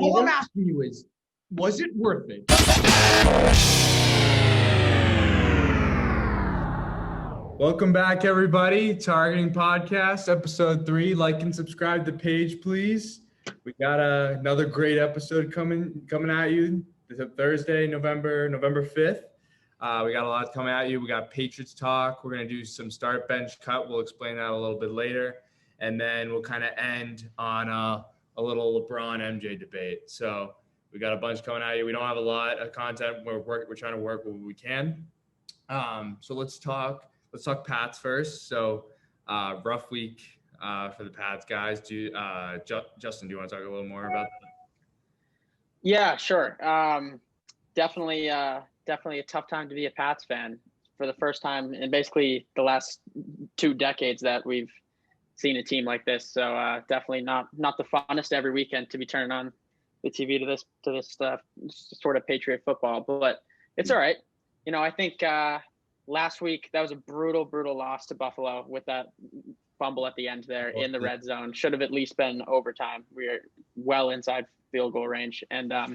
All I'm asking you is, was it worth it? Welcome back, everybody. Targeting Podcast, episode 3. Like and subscribe to the page, please. We got another great episode coming at you. This is Thursday, November 5th. We got a lot coming at you. We got Patriots talk. We're going to do some start bench cut. We'll explain that a little bit later. And then we'll kind of end on a little LeBron MJ debate. So we got a bunch coming at you. We don't have a lot of content. We're trying to work what we can. So let's talk Pats first. So rough week for the Pats guys. Justin, do you want to talk a little more about that? Yeah, sure. Definitely a tough time to be a Pats fan for the first time in basically the last 2 decades that we've seen a team like this. So definitely not the funnest every weekend to be turning on the TV to this sort of Patriot football, but it's all right. You know, I think last week that was a brutal loss to Buffalo with that fumble at the end there in the red zone. Should have at least been overtime. We are well inside field goal range. And I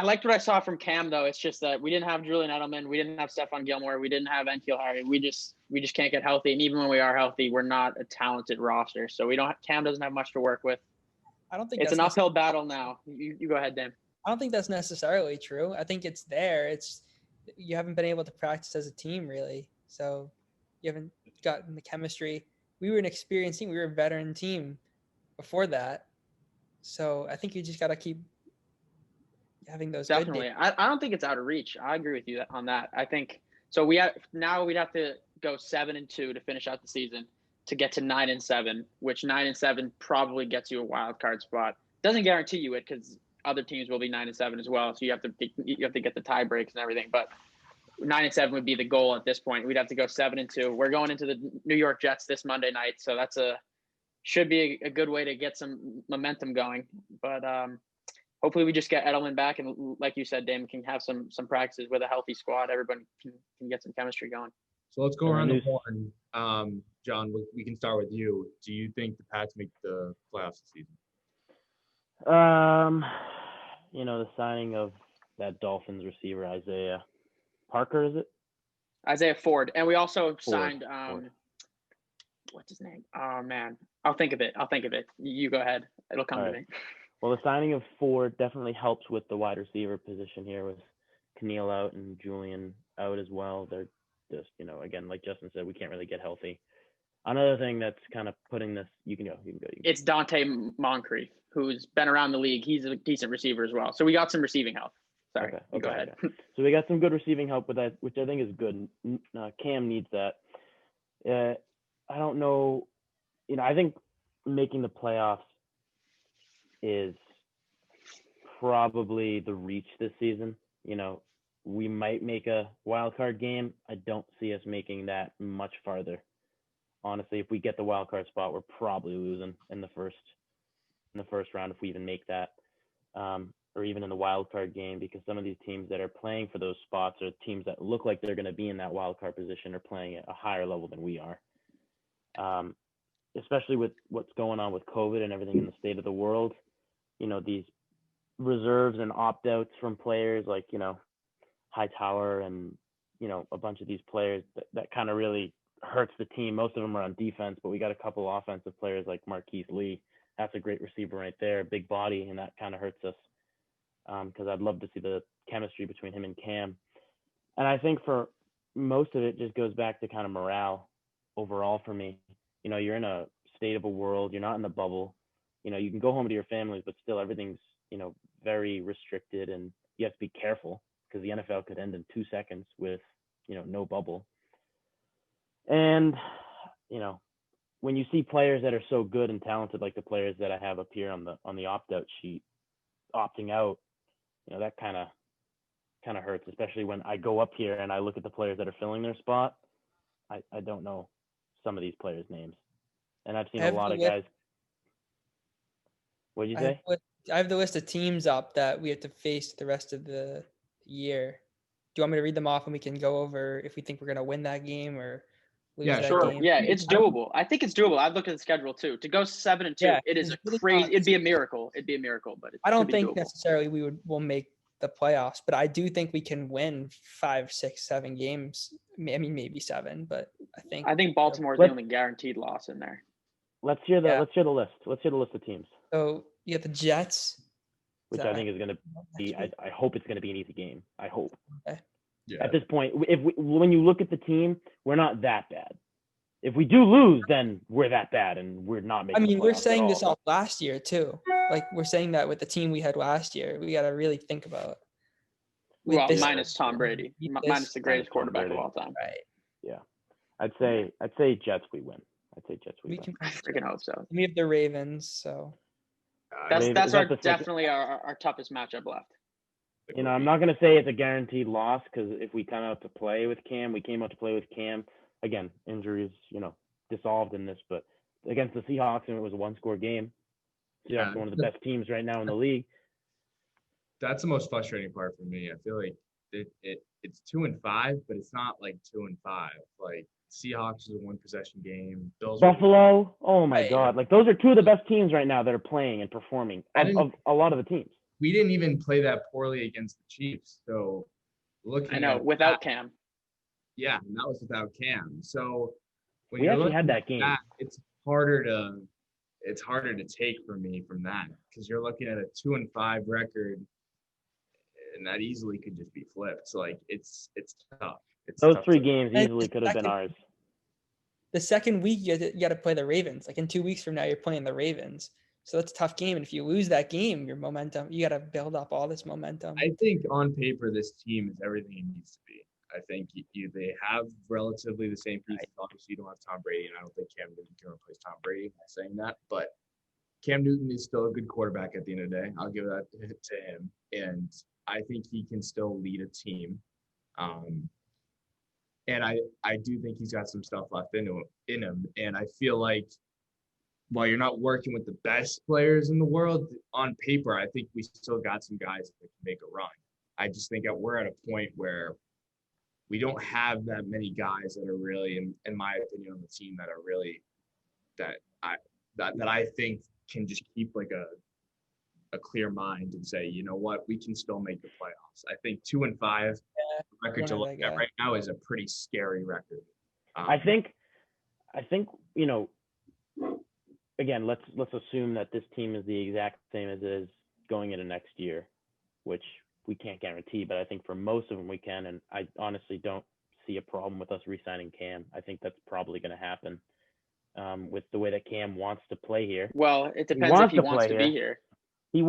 liked what I saw from Cam, though. It's just that we didn't have Julian Edelman. We didn't have Stephon Gilmore. We didn't have N'Keal Harry. We just can't get healthy. And even when we are healthy, we're not a talented roster. So Cam doesn't have much to work with. I don't think it's an uphill battle now. You go ahead, Dan. I don't think that's necessarily true. I think it's there. You haven't been able to practice as a team, really. So you haven't gotten the chemistry. We were an experienced team. We were a veteran team before that. So I think you just got to keep having those. Definitely. I don't think it's out of reach. I agree with you on that. I think so. We'd have to go 7-2 to finish out the season to get to 9-7, which 9-7 probably gets you a wild card spot. Doesn't guarantee you it because other teams will be 9-7 as well. So you have to get the tie breaks and everything. But 9-7 would be the goal at this point. We'd have to go 7-2. We're going into the New York Jets this Monday night, so that's should be a good way to get some momentum going. But hopefully we just get Edelman back, and like you said, Dame can have some practices with a healthy squad. Everyone can get some chemistry going. So let's go around the horn. John, we can start with you. Do you think the Pats make the playoffs this season? The signing of that Dolphins receiver, Isaiah Parker, is it? Isaiah Ford. And we also signed what's his name? Oh man. I'll think of it. You go ahead. It'll come to me. Well, the signing of Ford definitely helps with the wide receiver position here with Keneal out and Julian out as well. They're just, again, like Justin said, we can't really get healthy. Another thing that's kind of putting this, you can go. It's Dante Moncrief, who's been around the league. He's a decent receiver as well. So we got some receiving help. Sorry. Okay. Go ahead. Okay. So we got some good receiving help with that, which I think is good. Cam needs that. I don't know. I think making the playoffs is probably the reach this season. We might make a wild card game. I don't see us making that much farther. Honestly, if we get the wild card spot, we're probably losing in the first round if we even make that, or even in the wild card game, because some of these teams that are playing for those spots are teams that look like they're going to be in that wild card position are playing at a higher level than we are. Especially with what's going on with COVID and everything in the state of the world, these reserves and opt-outs from players like, Hightower and, a bunch of these players that kind of really hurts the team. Most of them are on defense, but we got a couple offensive players like Marquise Lee. That's a great receiver right there, big body, and that kind of hurts us because I'd love to see the chemistry between him and Cam. And I think for most of it just goes back to kind of morale overall for me. You're in a state of a world. You're not in the bubble. You can go home to your families, but still everything's, very restricted, and you have to be careful because the NFL could end in 2 seconds with, no bubble. And, when you see players that are so good and talented, like the players that I have up here on the opt-out sheet, opting out, that kind of hurts, especially when I go up here and I look at the players that are filling their spot. I don't know some of these players' names. And I've seen a lot of guys. What'd you say? I have the list of teams up that we have to face the rest of the year. Do you want me to read them off and we can go over if we think we're going to win that game or lose Yeah, that Sure. game. Yeah, it's doable. I think it's doable. I've looked at the schedule too. To go 7-2, Yeah, it is it's a really crazy. not- It'd be a miracle. It'd be a miracle, but it I should don't be think doable. necessarily we'll make the playoffs, but I do think we can win 5, 6, 7 games. I mean, maybe 7, but I think Baltimore is the only guaranteed loss in there. Let's hear the Yeah. let's hear the list. Let's hear the list of teams, So you got the Jets, which I think is going to be. I hope it's going to be an easy game. I hope. Okay. Yeah. At this point, when you look at the team, we're not that bad. If we do lose, then we're that bad, and we're not I making. mean, the we're playoffs saying at this all. all last year too. Like we're saying that with the team we had last year. We got to really think about. Well, this- minus Tom Brady, minus the greatest Tom quarterback of Brady. all time. Right. Yeah, I'd say Jets we win. I'd say Jets we We win. can. I freaking hope so. We have the Ravens, so That's Ravens- that's is that our the second- definitely our toughest matchup left. You know, I'm not going to say it's a guaranteed loss because if we come out to play with Cam, we came out to play with Cam. Again, injuries, dissolved in this, but against the Seahawks, and it was a one-score game. Seahawks are one of the best teams right now in the league. That's the most frustrating part for me. I feel like it's 2-5, but it's not like 2-5. Like Seahawks is a one possession game. Bills Buffalo, oh my Right. God. Like, those are two of the best teams right now that are playing and performing of a lot of the teams. we didn't even play that poorly against the Chiefs. So looking I know at without that, Cam. yeah, and that was without Cam. So when We you're actually looking had that at game. that, it's harder to take for me from that because you're looking at a 2-5 record, and that easily could just be flipped. So like it's tough. It's Those tough three to- games And easily could have been ours. the second week you got to play the Ravens. Like in 2 weeks from now, you're playing the Ravens. So that's a tough game. And if you lose that game, your momentum, you got to build up all this momentum. I think on paper this team is everything it needs to be. I think they have relatively the same pieces. Obviously, you don't have Tom Brady, and I don't think Cam Newton can replace Tom Brady. I'm not saying that, but Cam Newton is still a good quarterback at the end of the day. I'll give that to him, and I think he can still lead a team. And I do think he's got some stuff left in him, and I feel like while you're not working with the best players in the world, on paper, I think we still got some guys that can make a run. I just think that we're at a point where we don't have that many guys that are really, in my opinion, on the team that are really that I think can just keep like a clear mind and say, you know what, we can still make the playoffs. I think 2-5 record to look at right now is a pretty scary record. I think again, let's assume that this team is the exact same as it is going into next year, which we can't guarantee, but I think for most of them we can, and I honestly don't see a problem with us re-signing Cam. I think that's probably going to happen with the way that Cam wants to play here. Well, it depends if he wants to be here. He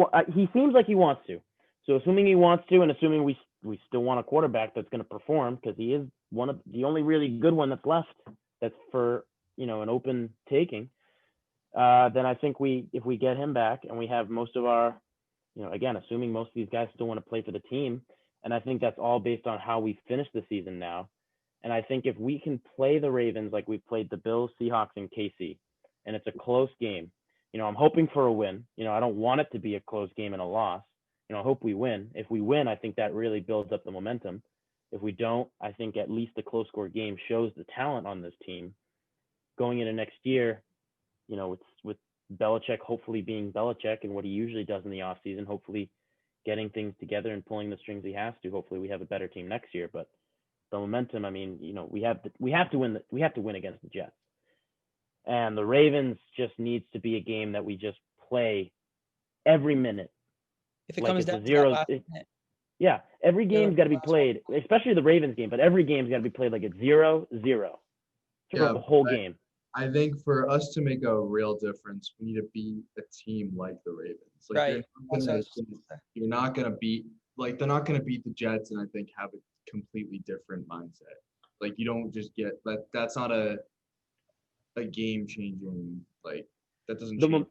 seems like he wants to. So assuming he wants to, and assuming we still want a quarterback that's going to perform, because he is one of the only really good one that's left that's for an open taking, then I think if we get him back and we have most of our, again, assuming most of these guys still want to play for the team, and I think that's all based on how we finish the season now. And I think if we can play the Ravens like we played the Bills, Seahawks, and KC, and it's a close game, I'm hoping for a win. I don't want it to be a close game and a loss. I hope we win. If we win, I think that really builds up the momentum. If we don't, I think at least a close score game shows the talent on this team. Going into next year, with Belichick hopefully being Belichick and what he usually does in the offseason, hopefully getting things together and pulling the strings he has to. Hopefully we have a better team next year. But the momentum, I mean, we have to win against the Jets. And the Ravens just needs to be a game that we just play every minute. If it Like comes it's down a to zero, that last minute, yeah, every game's got to be played, especially the Ravens game, but every game's got to be played like it's 0-0 throughout the whole game. I think for us to make a real difference, we need to beat a team like the Ravens. Like Right. You're not gonna beat, like they're not gonna beat the Jets, and I think have a completely different mindset. Like you don't just get that's not a game changing, like that doesn't change.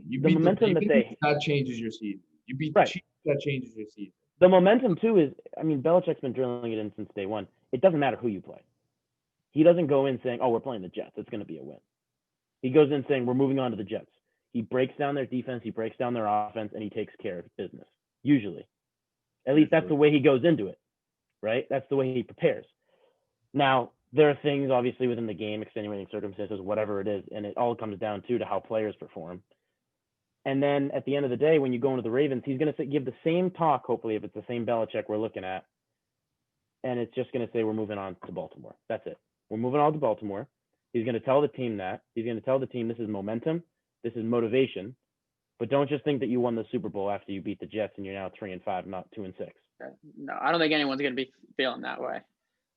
You beat momentum that changes your season. You beat the Chiefs, that changes your season. The momentum too is, I mean, Belichick's been drilling it in since day one. It doesn't matter who you play. He doesn't go in saying, "Oh, we're playing the Jets. It's going to be a win." He goes in saying, "We're moving on to the Jets." He breaks down their defense, he breaks down their offense, and he takes care of business. Usually, at least that's the way he goes into it, right? That's the way he prepares. Now, there are things obviously within the game, extenuating circumstances, whatever it is, and it all comes down to how players perform. And then at the end of the day, when you go into the Ravens, he's going to give the same talk, hopefully, if it's the same Belichick we're looking at. And it's just going to say, we're moving on to Baltimore. That's it. We're moving on to Baltimore. He's going to tell the team that. He's going to tell the team this is momentum. This is motivation. But don't just think that you won the Super Bowl after you beat the Jets and you're now 3-5, not 2-6. No, I don't think anyone's going to be feeling that way.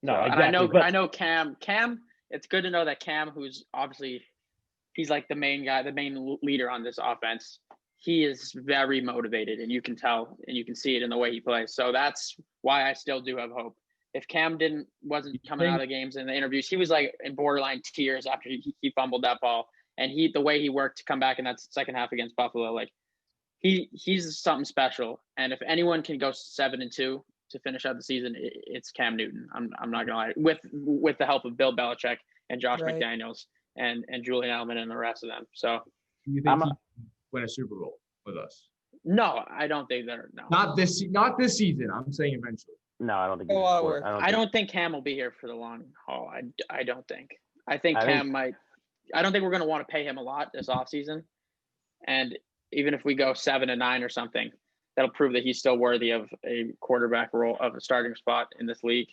No, so, exactly. And I know Cam, it's good to know that Cam, who's obviously – he's like the main guy, the main leader on this offense. He is very motivated, and you can tell, and you can see it in the way he plays. So that's why I still do have hope. If Cam wasn't coming out of the games and the interviews, he was like in borderline tears after he fumbled that ball. And the way he worked to come back in that second half against Buffalo, like he's something special. And if anyone can go 7-2 to finish out the season, it's Cam Newton. I'm not gonna lie. With the help of Bill Belichick and Josh McDaniels. And Julian Edelman and the rest of them. So you think he win a Super Bowl with us? No, I don't think they're no. Not this season. I'm saying eventually. No, I don't think. I don't think Cam will be here for the long haul. I don't think. I think Cam might. I don't think we're going to want to pay him a lot this offseason. And even if we go 7-9 or something, that'll prove that he's still worthy of a quarterback role, of a starting spot in this league.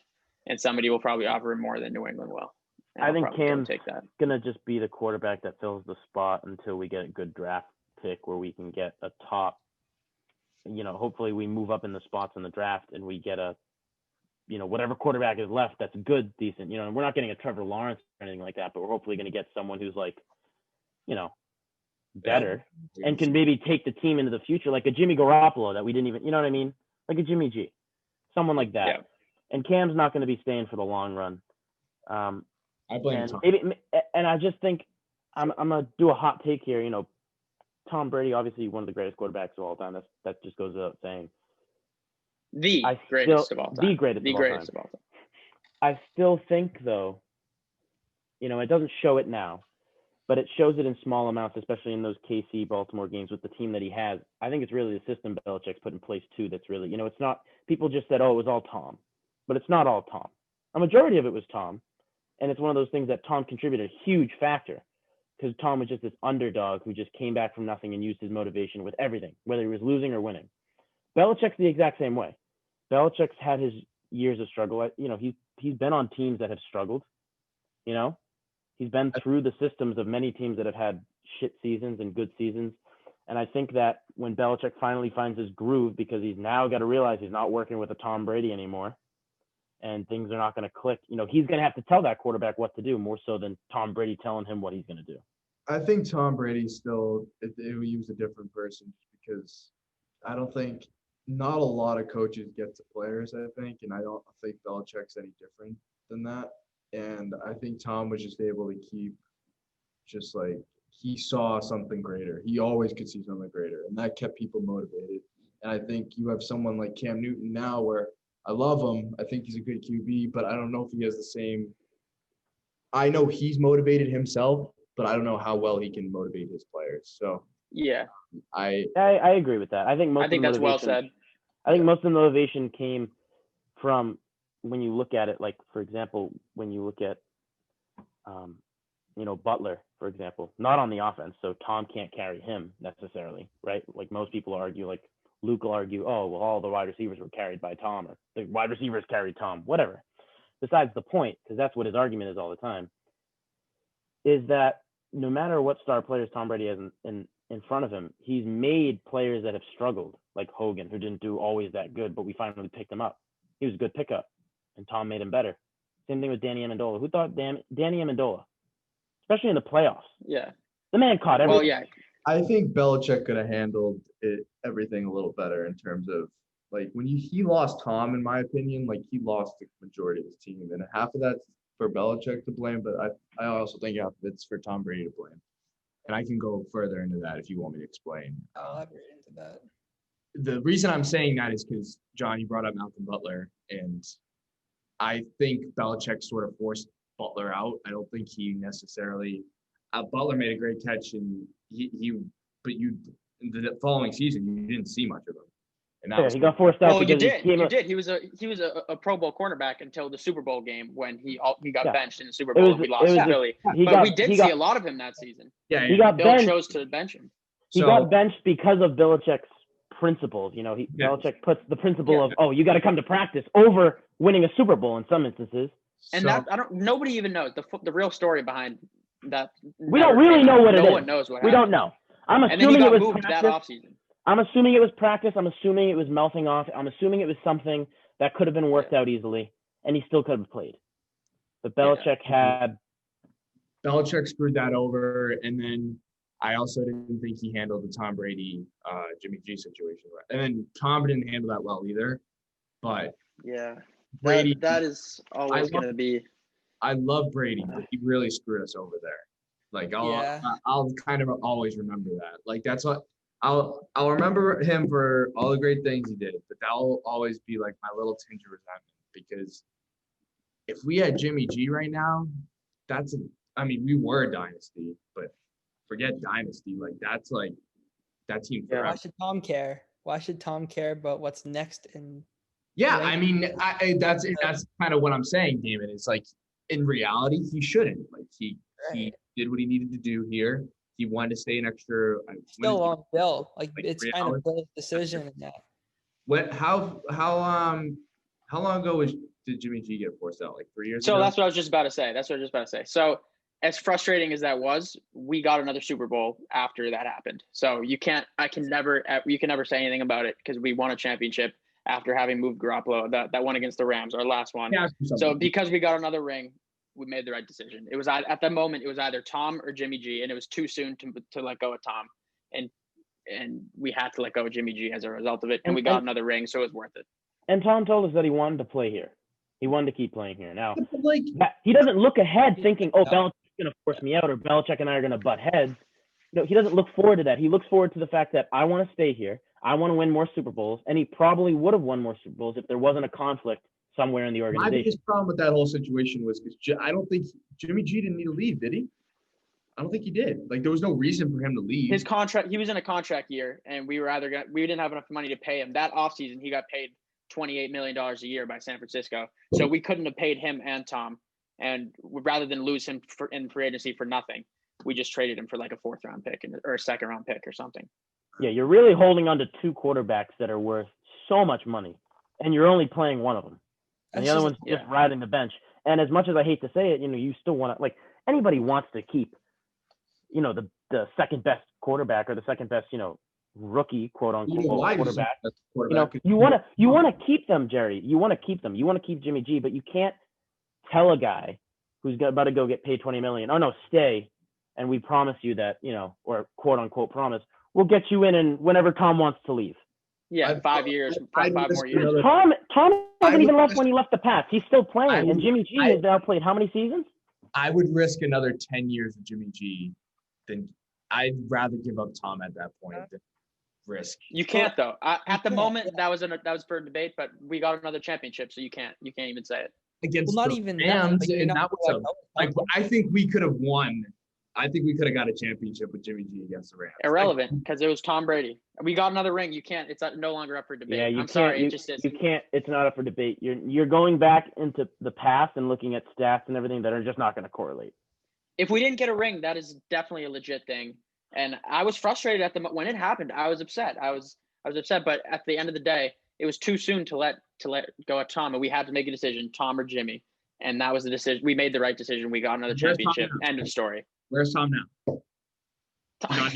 And somebody will probably offer him more than New England will. I think Cam's going to just be the quarterback that fills the spot until we get a good draft pick where we can get a top, hopefully we move up in the spots in the draft and we get a, whatever quarterback is left that's good, decent, and we're not getting a Trevor Lawrence or anything like that, but we're hopefully going to get someone who's like, better and can maybe take the team into the future, like a Jimmy Garoppolo that we didn't even, you know what I mean? Like a Jimmy G, someone like that. Yeah. And Cam's not going to be staying for the long run. I blame Tom. And I just think I'm gonna do a hot take here. Tom Brady, obviously one of the greatest quarterbacks of all time. That just goes without saying. The greatest of all time. The greatest of all time. I still think, though, it doesn't show it now, but it shows it in small amounts, especially in those KC Baltimore games with the team that he has. I think it's really the system Belichick's put in place too. That's really, it's not. People just said, oh, it was all Tom, but it's not all Tom. A majority of it was Tom. And it's one of those things that Tom contributed a huge factor because Tom was just this underdog who just came back from nothing and used his motivation with everything, whether he was losing or winning. Belichick's the exact same way. Belichick's had his years of struggle. He's been on teams that have struggled. He's been through the systems of many teams that have had shit seasons and good seasons. And I think that when Belichick finally finds his groove, because he's now got to realize he's not working with a Tom Brady anymore, and things are not going to click. He's going to have to tell that quarterback what to do more so than Tom Brady telling him what he's going to do. I think Tom Brady still, he was a different person because I don't think not a lot of coaches get to players, I think, and I don't think Belichick's any different than that. And I think Tom was just able to keep just like he saw something greater. He always could see something greater, and that kept people motivated. And I think you have someone like Cam Newton now where I love him. I think he's a good QB, but I don't know if he has the same – I know he's motivated himself, but I don't know how well he can motivate his players. So, yeah. I agree with that. I think that's well said. I think most of the motivation came from when you look at it, like, for example, when you look at, Butler, for example, not on the offense, so Tom can't carry him necessarily, right? Like most people argue, like, Luke will argue, oh, well, all the wide receivers were carried by Tom, or the wide receivers carried Tom, whatever. Besides the point, because that's what his argument is all the time, is that no matter what star players Tom Brady has in front of him, he's made players that have struggled, like Hogan, who didn't do always that good, but we finally picked him up. He was a good pickup, and Tom made him better. Same thing with Danny Amendola. Who thought Danny Amendola, especially in the playoffs? Yeah. The man caught everything. Well, yeah. I think Belichick could have handled everything a little better in terms of, like, when he lost Tom, in my opinion, like, he lost the majority of his team. And half of that's for Belichick to blame, but I also think half of it's for Tom Brady to blame. And I can go further into that if you want me to explain. I'll elaborate into that. The reason I'm saying that is because, John, you brought up Malcolm Butler, and I think Belichick sort of forced Butler out. I don't think he necessarily Butler made a great catch, and the following season you didn't see much of him. And that was he got forced out. Well, you because did. He was a Pro Bowl cornerback until the Super Bowl game when he got benched in the Super Bowl and we lost to Philly. But we did see a lot of him that season. Yeah, he got Bill benched. chose to bench him. He got benched because of Belichick's principles. Belichick puts the principle of, you got to come to practice over winning a Super Bowl in some instances. And nobody even knows the real story behind that. We don't really know what it is. No one knows what happened. We don't know. I'm and assuming then he got it was moved practice. that offseason. I'm assuming it was practice. I'm assuming it was mouthing off. I'm assuming it was something that could have been worked out easily, and he still could have played. But Belichick Belichick screwed that over, and then I also didn't think he handled the Tom Brady, Jimmy G situation right. And then Tom didn't handle that well either. But Brady, that is always going to be. I love Brady, but he really screwed us over there. Like I'll kind of always remember that. Like that's what I'll remember him for all the great things he did, but that'll always be like my little tinge of resentment because if we had Jimmy G right now, we were a dynasty, but forget dynasty. Like that's like that team forever. Why should Tom care? Why should Tom care about what's next? That's kind of what I'm saying, Damon. It's like in reality, he shouldn't. Like he did what he needed to do here. He wanted to stay an extra. Still on Bill. Like it's kind of Bill's decision in that. How long ago did Jimmy G get forced out? Like 3 years ago? So that's what I was just about to say. So as frustrating as that was, we got another Super Bowl after that happened. So you can never say anything about it because we won a championship after having moved Garoppolo. That one against the Rams, our last one. Yeah, so because we got another ring, we made the right decision. It was at the moment it was either Tom or Jimmy G, and it was too soon to let go of Tom, and we had to let go of Jimmy G as a result of it, and we got another ring, so it was worth it. And Tom told us that he wanted to play here. He wanted to keep playing here. Now, he doesn't look ahead thinking, Belichick's going to force me out or Belichick and I are going to butt heads. No, he doesn't look forward to that. He looks forward to the fact that I want to stay here. I want to win more Super Bowls, and he probably would have won more Super Bowls if there wasn't a conflict somewhere in the organization. My biggest problem with that whole situation was because I don't think Jimmy G didn't need to leave, did he? I don't think he did. Like there was no reason for him to leave. His contract, he was in a contract year, and we didn't have enough money to pay him. That offseason, he got paid $28 million a year by San Francisco. So we couldn't have paid him and Tom. And rather than lose him in free agency for nothing, we just traded him for like a 4th round pick or a 2nd round pick or something. Yeah, you're really holding on to 2 quarterbacks that are worth so much money, and you're only playing one of them. And the other one's just riding the bench. And as much as I hate to say it, you still want to, like, anybody wants to keep, the second best quarterback or the second best, rookie, quote unquote, quarterback. You want to keep them, Jerry. You want to keep them. You want to keep Jimmy G, but you can't tell a guy who's about to go get paid $20 million, oh no, stay, and we promise you that, or quote unquote promise, we'll get you in and whenever Tom wants to leave. Yeah, 5 years, 5 more years. Tom hasn't even left when he left the Pats. He's still playing, and Jimmy G has now played how many seasons? I would risk another 10 years of Jimmy G than I'd rather give up Tom at that point than risk. You can't though. At the moment, that was for a debate, but we got another championship, so you can't even say it. Against the Rams, and that was I think we could have won. I think we could have got a championship with Jimmy G against the Rams. Irrelevant because it was Tom Brady. We got another ring. You can't. It's no longer up for debate. Yeah, I'm sorry. It just isn't. You can't. It's not up for debate. You're going back into the past and looking at stats and everything that are just not going to correlate. If we didn't get a ring, that is definitely a legit thing. And I was frustrated when it happened. I was upset. I was upset. But at the end of the day, it was too soon to let go at Tom, and we had to make a decision: Tom or Jimmy. And that was the decision. We made the right decision. We got another championship. End of story. Where's Tom now? What's our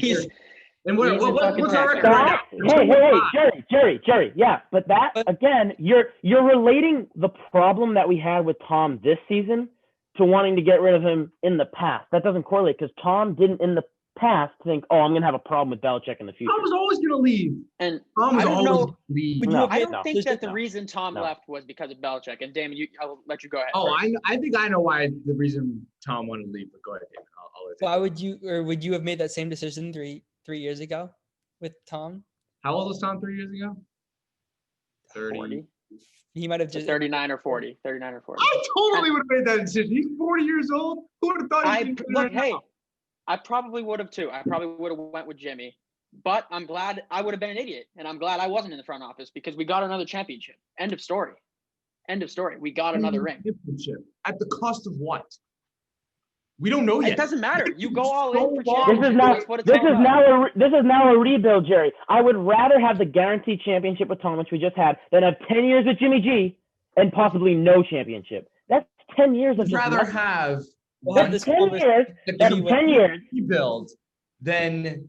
record right now? Hey, Jerry. Yeah, but again, you're relating the problem that we had with Tom this season to wanting to get rid of him in the past. That doesn't correlate because Tom didn't in the past think, I'm going to have a problem with Belichick in the future. Tom was always going to leave. And Tom was always going to leave. I don't think that the reason Tom left was because of Belichick. And Damon, I'll let you go ahead. I think I know why the reason Tom wanted to leave, but go ahead, Damon. Why would you have made that same decision three years ago with Tom? How old was Tom 3 years ago? 40. He might have just 39 or 40. 39 or 40. I totally would have made that decision. He's 40 years old. Who would have thought I probably would have too. I probably would have went with Jimmy But I'm glad I would have been an idiot, and I'm glad I wasn't in the front office because we got another championship. End of story. End of story. We got another ring. Championship. At the cost of what? We don't know yet. It doesn't matter. You go all in for This championship. is now That's what it's all about. this is now a rebuild, Jerry. I would rather have the guaranteed championship with Tom, which we just had, than have 10 years with Jimmy G and possibly no championship. That's 10 years of I'd just rather nothing. have We'll have this 10 conversation. years. That's 10 years. rebuild than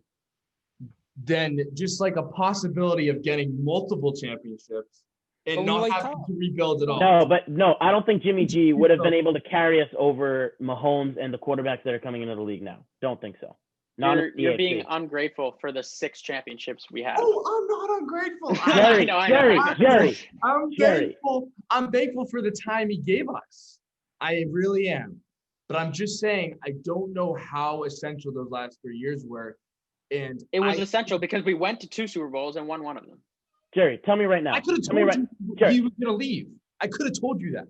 just like a possibility of getting multiple championships But and we not like having Tom. to rebuild at all. No, I don't think Jimmy G would have been able to carry us over Mahomes and the quarterbacks that are coming into the league now. Don't think so. You're being ungrateful for the 6 championships we have. Oh, I'm not ungrateful. Jerry, I'm Jerry. thankful. I'm thankful for the time he gave us. I really am. But I'm just saying, I don't know how essential those last 3 years were. And It was essential because we went to 2 Super Bowls and won one of them. Jerry, tell me right now. I could have Tell me told right, you Jerry. he was going to leave. I could have told you that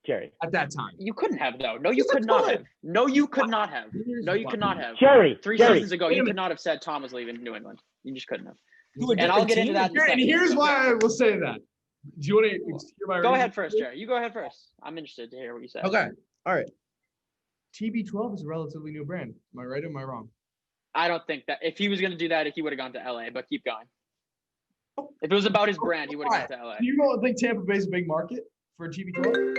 Jerry. at that time. You couldn't have, though. No, you Yes, I could not could. have. No, you could not have. No, you could not have. Jerry, 3 Jerry. seasons ago, Wait a you minute. could not have said Tom was leaving New England. You just couldn't have. To a And I'll different get into team? that in a And second. here's why I will say that. Do you want to hear my Go reason? ahead first, Jerry. You go ahead first. I'm interested to hear what you say. Okay. All right. TB12 is a relatively new brand. Am I right or am I wrong? I don't think that if he was going to do that, he would have gone to LA, but keep going. If it was about his brand, he would have gone to LA. Do you know think Tampa Bay is a big market for TB12?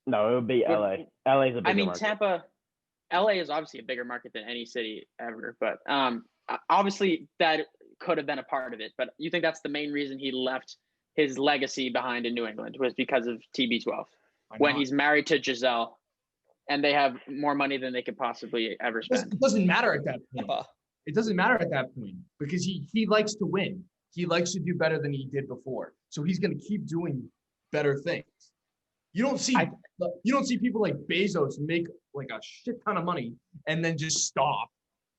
No, it would be LA. LA is a bigger market. Tampa, LA is obviously a bigger market than any city ever, but obviously that could have been a part of it. But you think that's the main reason he left his legacy behind in New England was because of TB12 when he's married to Giselle and they have more money than they could possibly ever spend. It doesn't matter at that point. Tampa. It doesn't matter at that point because he likes to win. He likes to do better than he did before. So he's going to keep doing better things. You don't see people like Bezos make like a shit ton of money and then just stop.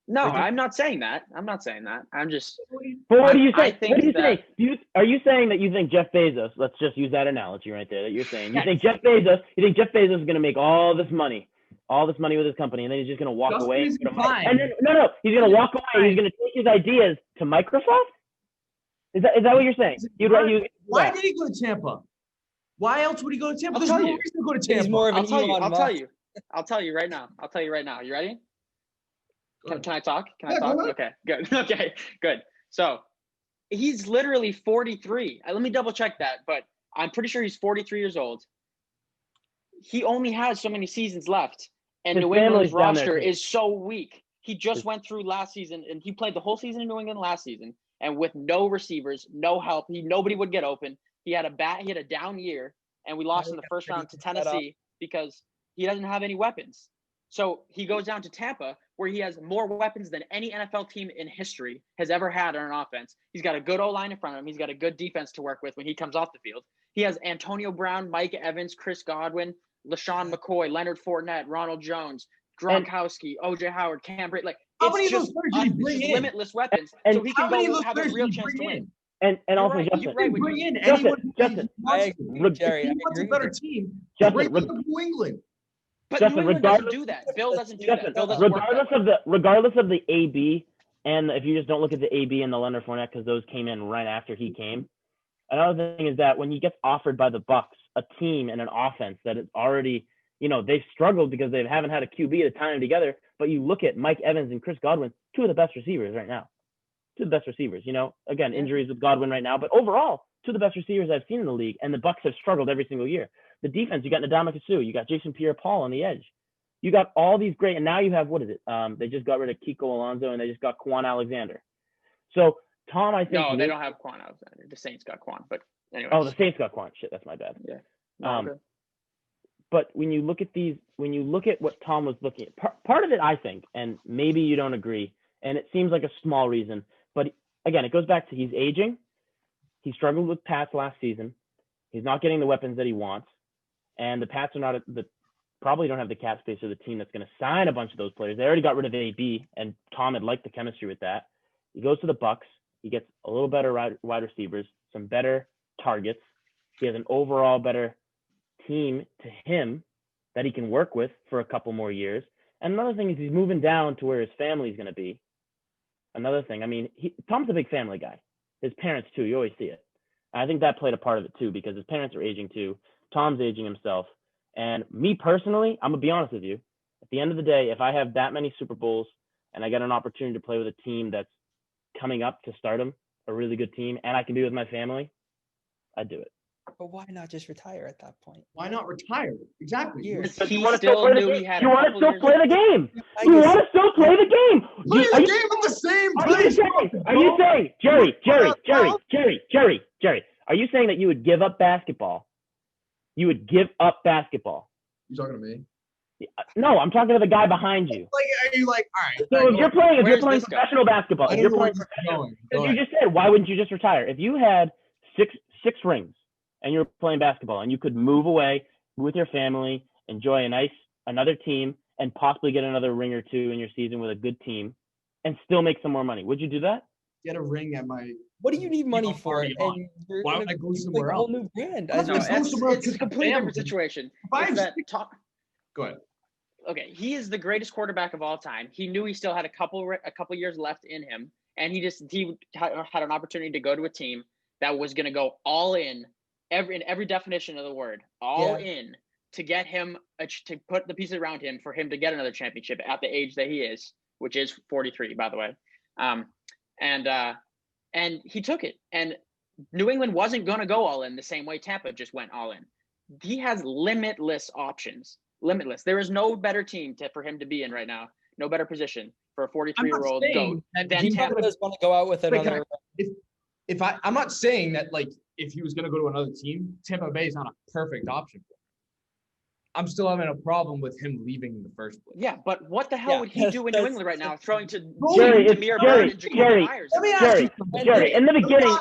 No, I'm not saying that. I'm just. But what do you say? think What do you that- say? Are you saying that you think Jeff Bezos? Let's just use that analogy right there. That you're saying you think Jeff Bezos is going to make all this money with his company, and then he's just going to walk away. And then, no, he's going to walk away. He's going to take his ideas to Microsoft. Is that what you're saying? Why did he go to Tampa? Why else would he go to Tampa? There's no reason to go to He's Tampa. more of an Elon I'll Musk. tell you right now. You ready? Can I talk? Can I Yeah, talk? go ahead. Okay, good. Okay, good. So he's literally 43. Let me double check that, but I'm pretty sure he's 43 years old. He only has so many seasons left, and His New England's family's down there, roster too. is so weak. He just went through last season, and he played the whole season in New England last season, and with no receivers, no help, nobody would get open. He had a down year, and we lost in the first round to Tennessee because he doesn't have any weapons. So he goes down to Tampa, where he has more weapons than any NFL team in history has ever had on an offense. He's got a good O-line in front of him. He's got a good defense to work with when he comes off the field. He has Antonio Brown, Mike Evans, Chris Godwin, LaShawn McCoy, Leonard Fournette, Ronald Jones, Gronkowski, O.J. Howard, Cam Brate. Like, How many it's of those just, players did he bring in? limitless weapons, And so he How can many of go those have a players real did he chance to bring win. in? And You're also, right, Justin, you're right. Bring in Justin, anyone. Justin, Jerry, If I he wants a agree better with you. team, Justin, bring him to New England. But Justin, New England doesn't regardless- do that. Bill doesn't do Justin, that. Bill doesn't work that way. regardless of the AB, and if you just don't look at the AB and the Leonard Fournette because those came in right after he came. Another thing is that when he gets offered by the Bucks a team and an offense that is already, they've struggled because they haven't had a QB to tie them together. But you look at Mike Evans and Chris Godwin, two of the best receivers right now. Two of the best receivers. Again, injuries with Godwin right now, but overall, two of the best receivers I've seen in the league. And the Bucks have struggled every single year. The defense, you got Ndamukong Suh, you got Jason Pierre-Paul on the edge. You got all these great, and now you have, what is it? They just got rid of Kiko Alonso, and they just got Quan Alexander. So, Tom, I think... No, they don't have Quan Alexander. The Saints got Quan, but anyway. Oh, the Saints got Quan. Shit, that's my bad. Yeah. No, good. But when you look at what Tom was looking at, part of it, I think, and maybe you don't agree, and it seems like a small reason, but again, it goes back to he's aging. He struggled with Pats last season. He's not getting the weapons that he wants, and the Pats are not probably don't have the cap space or the team that's going to sign a bunch of those players. They already got rid of AB, and Tom had liked the chemistry with that. He goes to the Bucks. He gets a little better wide receivers, some better targets. He has an overall better team to him that he can work with for a couple more years. And another thing is he's moving down to where his family's going to be. Another thing, I mean, Tom's a big family guy. His parents, too. You always see it. And I think that played a part of it, too, because his parents are aging, too. Tom's aging himself. And me personally, I'm going to be honest with you. At the end of the day, if I have that many Super Bowls and I get an opportunity to play with a team that's coming up to stardom, a really good team, and I can be with my family, I'd do it. But why not just retire at that point? Why not retire? Exactly. Years. Because he You wanna still play the knew game? he had You a want to couple still years play the left. game. I You just- want to still play the game. Play Are the you- game in the same Are you place. saying, Jerry, are you saying that you would give up basketball? You would give up basketball? You talking to me? No, I'm talking to the guy behind you. Like, are you like, all right? So if you're playing Where's this going? professional basketball, I if don't you're know where playing this is professional, going. Go because you ahead. just said, why wouldn't you just retire? If you had six rings and you're playing basketball and you could move away with your family, enjoy another team, and possibly get another ring or two in your season with a good team, and still make some more money, would you do that? Get a ring at my. What do you need money I'm for? already on. And you're Why gonna would I go be somewhere like a whole else? new brand. I'm I not No, just- gonna go somewhere it's a because completely different family. situation. If I It's have that Go ahead. okay, he is the greatest quarterback of all time. He knew he still had a couple years left in him, and he had an opportunity to go to a team that was going to go all in every definition of the word, all in to get him to put the pieces around him for him to get another championship at the age that he is, which is 43, by the way. And he took it. And New England wasn't going to go all in the same way Tampa just went all in. He has limitless options. Limitless. There is no better team for him to be in right now. No better position for a 43-year-old goat than He Tampa. does want to go out with Wait, can another. If I'm not saying that, like, if he was going to go to another team, Tampa Bay is not a perfect option for him. I'm still having a problem with him leaving in the first place. Yeah, but what the hell would he do in New England right now? Throwing to Jerry, Demir Bird and Jacoby Myers. Let me ask you something. Jerry, in the beginning,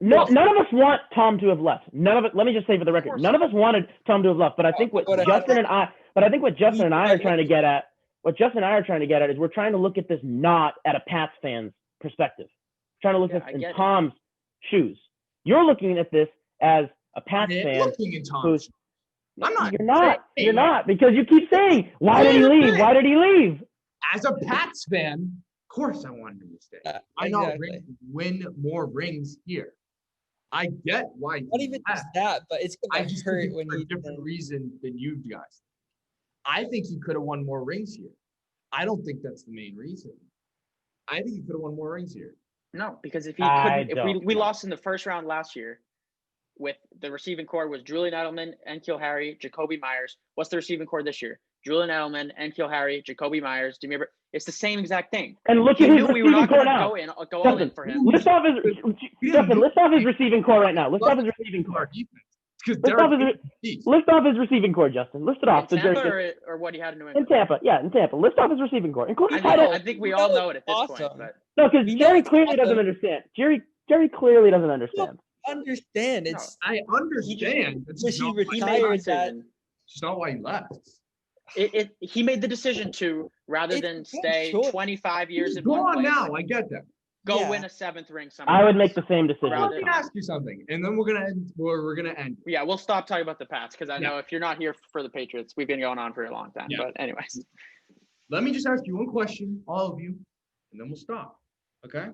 none none of us want Tom to have left. None of it. Let me just say for the record, none of us wanted Tom to have left. But I think what Justin and I are trying to get at, is we're trying to look at this not at a Pats fan's perspective. Trying to look at this in Tom's shoes. You're looking at this as a Pats fan who's. I'm not. You're not, because you keep saying, why did he leave? Why did he leave? As a Pats fan, of course I wanted him to stay. I know win more rings here. I get why. Not even just that, but it's I gonna just hurt think when for a you. different reason than you guys. I think he could have won more rings here. I don't think that's the main reason. I think he could have won more rings here. No, because if he couldn't, if we lost in the first round last year, with the receiving core was Julian Edelman, N'Keal Harry, Jacoby Myers. What's the receiving core this year? Julian Edelman, N'Keal Harry, Jacoby Myers, Demir Bird. It's the same exact thing. And look at his receiving core now. Go all in for him. List off his receiving core right now. List off his receiving core. List off his receiving core, Justin. List it off. In Tampa or what he had in New England? In Tampa. List off his receiving core. I think we all know it at this point. But. No, because Jerry clearly doesn't understand. Jerry clearly doesn't understand. Understand it's I understand. He made the decision. It's not why he left. He made the decision to rather than stay 25 years in Go one on place. now. I get that. Go win a 7th ring somewhere. I would make the same decision. Let me ask you something, and then we're gonna end. Yeah, we'll stop talking about the Pats because I know if you're not here for the Patriots, we've been going on for a long time. Yeah. But anyways, let me just ask you one question, all of you, and then we'll stop. Okay?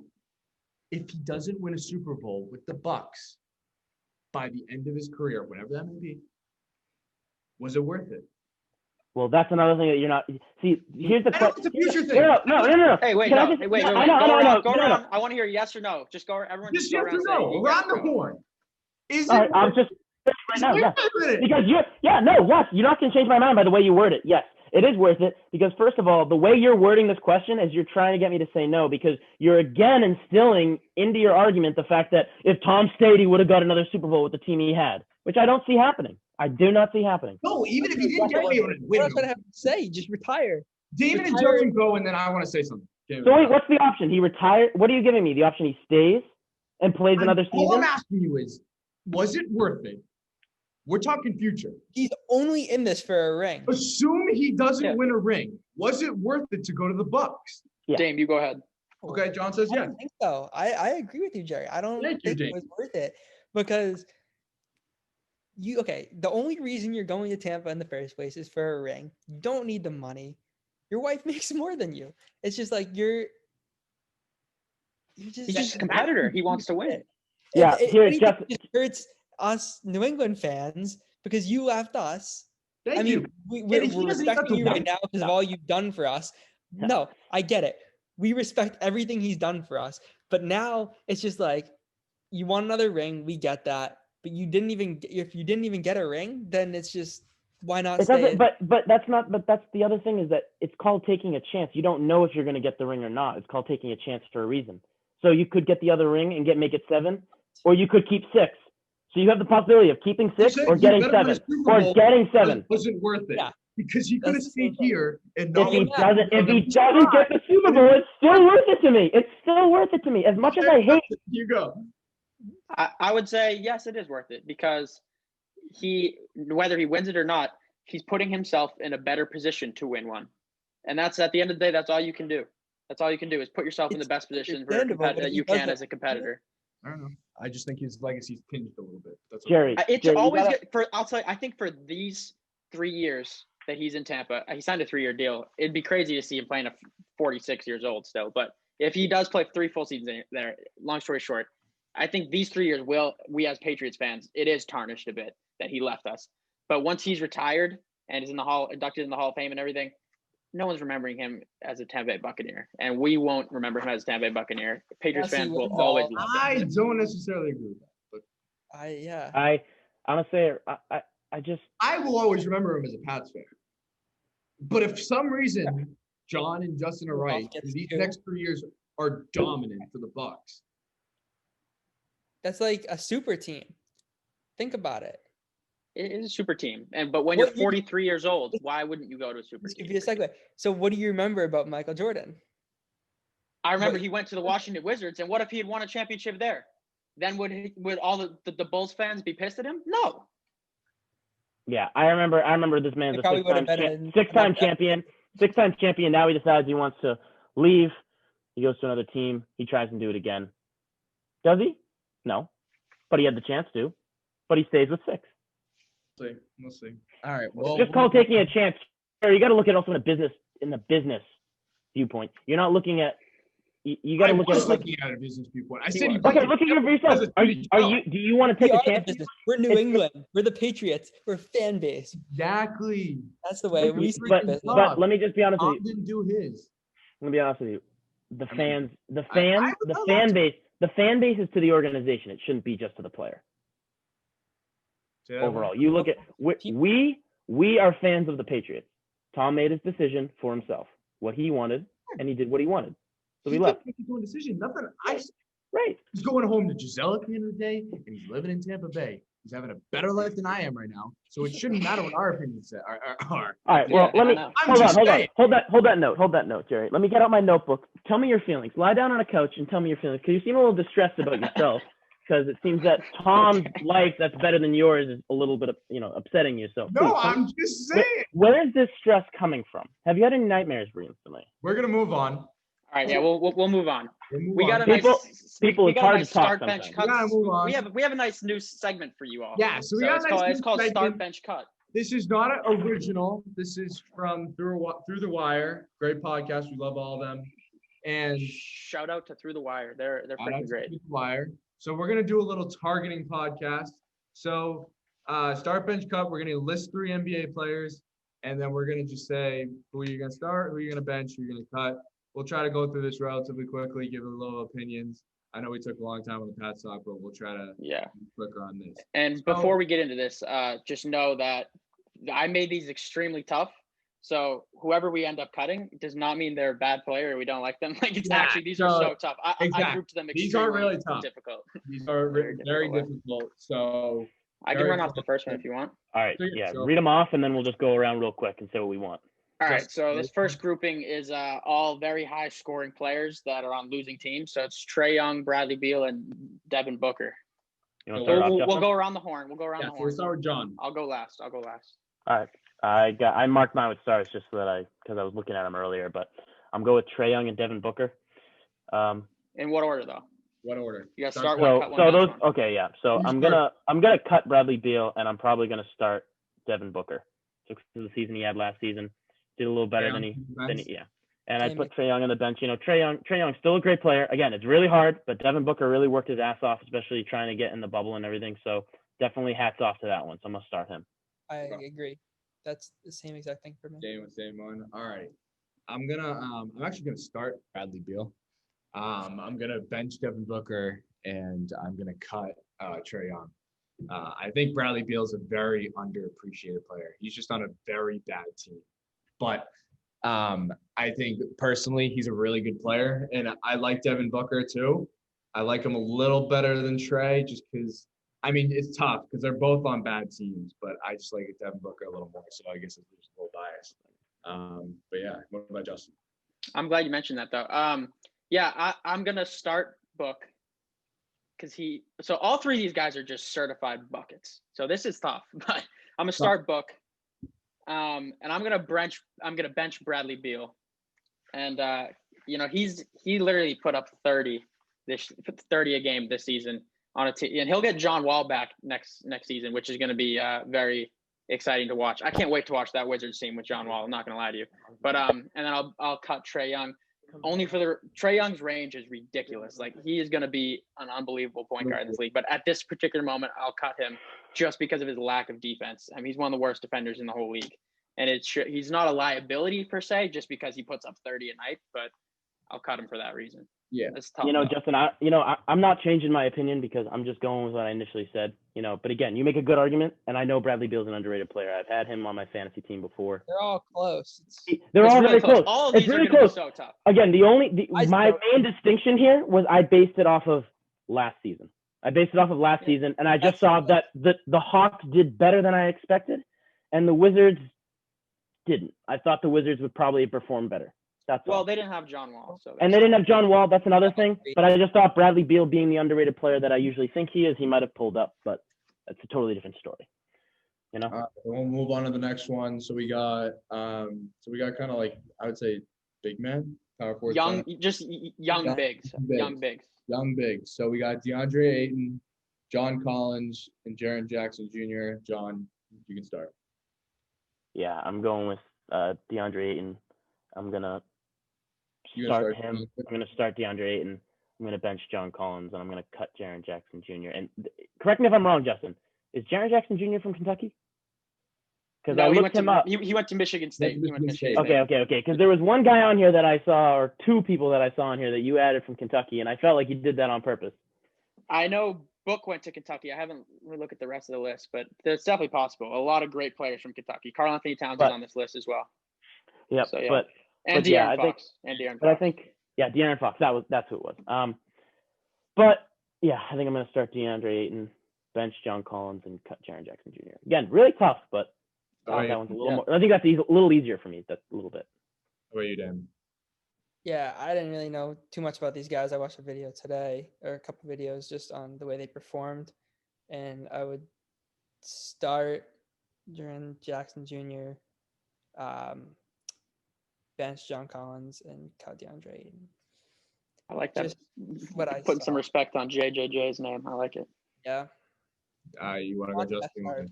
If he doesn't win a Super Bowl with the Bucs by the end of his career, whatever that may be, was it worth it? Well, that's another thing that you're not. See, here's the question. It's a future thing. No. Hey, wait, Go around. I want to hear yes or no. Just go. Everyone just go yes around. or no. Around the horn. Is All it? right, I'm just right now. Yes. Because you're not going to change my mind by the way you word it. Yes, it is worth it because first of all, the way you're wording this question is you're trying to get me to say no because you're again instilling into your argument the fact that if Tom stayed, he would have got another Super Bowl with the team he had, which I don't see happening. I do not see happening. No, even if he didn't get me, What else would I have to say? Just retire. David and Justin go, and then I want to say something. So wait, what's the option? He retired. What are you giving me? The option he stays and plays another season? All I'm asking you is, was it worth it? We're talking future. He's only in this for a ring. Assume he doesn't win a ring. Was it worth it to go to the Bucs? Yeah. Dame, you go ahead. Okay, John says I yes. don't think so. I agree with you, Jerry. I don't think it was worth it because the only reason you're going to Tampa in the first place is for a ring. You don't need the money. Your wife makes more than you. It's just like you're He's just a competitor. He wants to win. Yeah, here, anything, Jeff. it just hurts us New England fans because you left us. Thank you. We're respecting you right now because of all you've done for us. No, I get it. We respect everything he's done for us. But now it's just like, you want another ring. We get that. But if you didn't even get a ring, then it's just, why not It stay? doesn't, but that's the other thing, is that it's called taking a chance. You don't know if you're going to get the ring or not. It's called taking a chance for a reason. So you could get the other ring and make it 7, or you could keep 6. So you have the possibility of keeping 6 or getting 7 or getting 7. Wasn't worth it. Yeah. Because he could have stayed here and If he doesn't get the Super Bowl, it's still worth it to me. It's still worth it to me. As much as I hate. You go. I would say yes, it is worth it, because whether he wins it or not, he's putting himself in a better position to win one. And that's, at the end of the day, that's all you can do. That's all you can do, is put yourself in the best position that you can as a competitor. I don't know. I just think his legacy's tinged a little bit. That's Jerry, It's Jerry, always good I'll tell you, I think for these 3 years that he's in Tampa, he signed a 3-year deal. It'd be crazy to see him playing at 46 years old still. But if he does play 3 full seasons there, long story short, I think these 3 years we as Patriots fans, it is tarnished a bit that he left us. But once he's retired and is inducted in the Hall of Fame and everything, no one's remembering him as a Tampa Bay Buccaneer, and we won't remember him as a Tampa Bay Buccaneer. Patriots fans will always love him. I don't necessarily agree with that, but I honestly, I will always remember him as a Pats fan. But if some reason John and Justin are right, and these next 3 years are dominant for the Bucs, that's like a super team. Think about it. It is a super team, but when you're 43 years old, why wouldn't you go to a super team? Give you a segue. So, what do you remember about Michael Jordan? I remember he went to the Washington Wizards, and what if he had won a championship there? Then would all the Bulls fans be pissed at him? No. Yeah, I remember this man's a six-time champion. 6-time champion. Now he decides he wants to leave. He goes to another team. He tries and do it again. Does he? No, but he had the chance to. But he stays with 6. We'll see. All right. Well, just called taking a chance. You got to look at also in the business viewpoint. You're not looking at. You got to look at it looking at a business viewpoint. I said, okay, look at your yourself. Are you? Do you want to take a chance? We're New England. We're the Patriots. We're a fan base. Exactly. That's the way we see business. But let me just be honest with you. Didn't do his. Let me be honest with you. The fan base is to the organization. It shouldn't be just to the player. Overall, you look at we are fans of the Patriots. Tom made his decision for himself, what he wanted, and he did what he wanted. So he left. Make his own decision. Nothing. Right. He's going home to Giselle at the end of the day, and he's living in Tampa Bay. He's having a better life than I am right now. So it shouldn't matter what our opinions are. All right. Well, let me hold that note, Jerry. Let me get out my notebook. Tell me your feelings. Lie down on a couch and tell me your feelings, because you seem a little distressed about yourself. Because it seems that Tom's life that's better than yours is a little bit, upsetting you. So no, I'm just saying. Where is this stress coming from? Have you had any nightmares recently? We're gonna move on. All right, yeah, we'll move on. We got a nice start bench cut. We have a nice new segment for you all. Yeah, so it's called Start Bench Cut. This is not an original. This is from Through the Wire. Great podcast. We love all of them. And shout out to Through the Wire. They're freaking great. Through the Wire. So we're gonna do a little targeting podcast. So Start Bench Cut. We're gonna list 3 NBA players, and then we're gonna just say who you're gonna start, who you're gonna bench, who you're gonna cut. We'll try to go through this relatively quickly, give a little opinions. I know we took a long time on the Pats talk, but we'll try to be quicker on this. And before we get into this, just know that I made these extremely tough. So whoever we end up cutting does not mean they're a bad player or we don't like them. Like these are so tough. I grouped them extremely These are really tough. Difficult. These are very difficult. So I can run off the first one if you want. All right. Yeah. Read them off and then we'll just go around real quick and say what we want. All right. So this first grouping is all very high scoring players that are on losing teams. So it's Trae Young, Bradley Beal, and Devin Booker. We'll go around the horn. We'll start with John. I'll go last. All right. I marked mine with stars just so that because I was looking at them earlier, but I'm going with Trae Young and Devin Booker. In what order though? What order? You got to start one. Cut one. So those. Okay, yeah. So I'm gonna cut Bradley Beal and I'm probably gonna start Devin Booker. Just because of the season he had last season, Did a little better Trae than Young, yeah. And I Same. put Trae Young on the bench. You know, Trae Young's still a great player. Again, it's really hard, but Devin Booker really worked his ass off, especially trying to get in the bubble and everything. So definitely hats off to that one. So I'm gonna start him. I agree. That's the same exact thing for me. Same one. All right. I'm actually gonna start Bradley Beal. I'm gonna bench Devin Booker and I'm gonna cut Trae Young. I think Bradley Beal is a very underappreciated player. He's just on a very bad team, but I think personally he's a really good player, and I like Devin Booker too. I like him a little better than Trae, just because. I mean, it's tough because they're both on bad teams, but I just like Devin Booker a little more, so I guess it's just a little biased. But yeah, what about Justin? I'm glad you mentioned that though. Yeah, I'm gonna start Book because so all three of these guys are just certified buckets. So this is tough, but I'm gonna start Book. And I'm gonna bench Bradley Beal. And you know, he literally put up 30 a game this season on a team, and he'll get John Wall back next season, which is gonna be very exciting to watch. I can't wait to watch that Wizards team with John Wall. I'm not gonna lie to you. But and then I'll cut Trae Young. Only for Trae Young's range is ridiculous. Like, he is going to be an unbelievable point guard in this league. But at this particular moment, I'll cut him just because of his lack of defense. I mean, he's one of the worst defenders in the whole league. And he's not a liability per se, just because he puts up 30 a night. But I'll cut him for that reason. Yeah. It's tough. You know, Justin, I'm not changing my opinion because I'm just going with what I initially said. You know, but again, you make a good argument, and I know Bradley Beal's an underrated player. I've had him on my fantasy team before. They're all close. They're all really very close. All of It's these really are going to close. be so tough. Again, my main distinction here was I based it off of last season. Season, and I just saw that the Hawks did better than I expected, and the Wizards didn't. I thought the Wizards would probably perform better. That's all. They didn't have John Wall. And they didn't have John Wall. That's another thing. But I just thought Bradley Beal, being the underrated player that I usually think he is, he might have pulled up. But that's a totally different story. You know. We'll move on to the next one. So we got kind of like, I would say, big men, power forward. Young bigs. Young bigs. So we got Deandre Hayden, John Collins, and Jaren Jackson Jr. John, you can start. Yeah, I'm going with Deandre Ayton. I'm gonna start him. I'm gonna start Deandre Ayton. I'm gonna bench John Collins, and I'm gonna cut Jaren Jackson Jr. And correct me if I'm wrong, Justin. Is Jaren Jackson Jr. from Kentucky? Because I looked him up. He went to Michigan State. Okay. Because there was one guy on here that I saw, or two people that I saw on here that you added from Kentucky, and I felt like you did that on purpose. I know Book went to Kentucky. I haven't really looked at the rest of the list, but it's definitely possible. A lot of great players from Kentucky. Karl Anthony Towns is on this list as well. Yep. So, yeah. And De'Aaron Fox. I think De'Aaron Fox. That's who it was. But yeah, I think I'm gonna start Deandre Ayton, bench John Collins, and cut Jaren Jackson Jr. Again, really tough, but that one's a little more. I think that's a little easier for me. That's a little bit. How about you, Dan? Yeah, I didn't really know too much about these guys. I watched a video today, or a couple videos, just on the way they performed, and I would start Jaren Jackson Jr., bench John Collins, and cut Deandre Ayton. I like that. Just what I putting saw. Some respect on JJJ's name. I like it. Yeah. You want to go, Justin?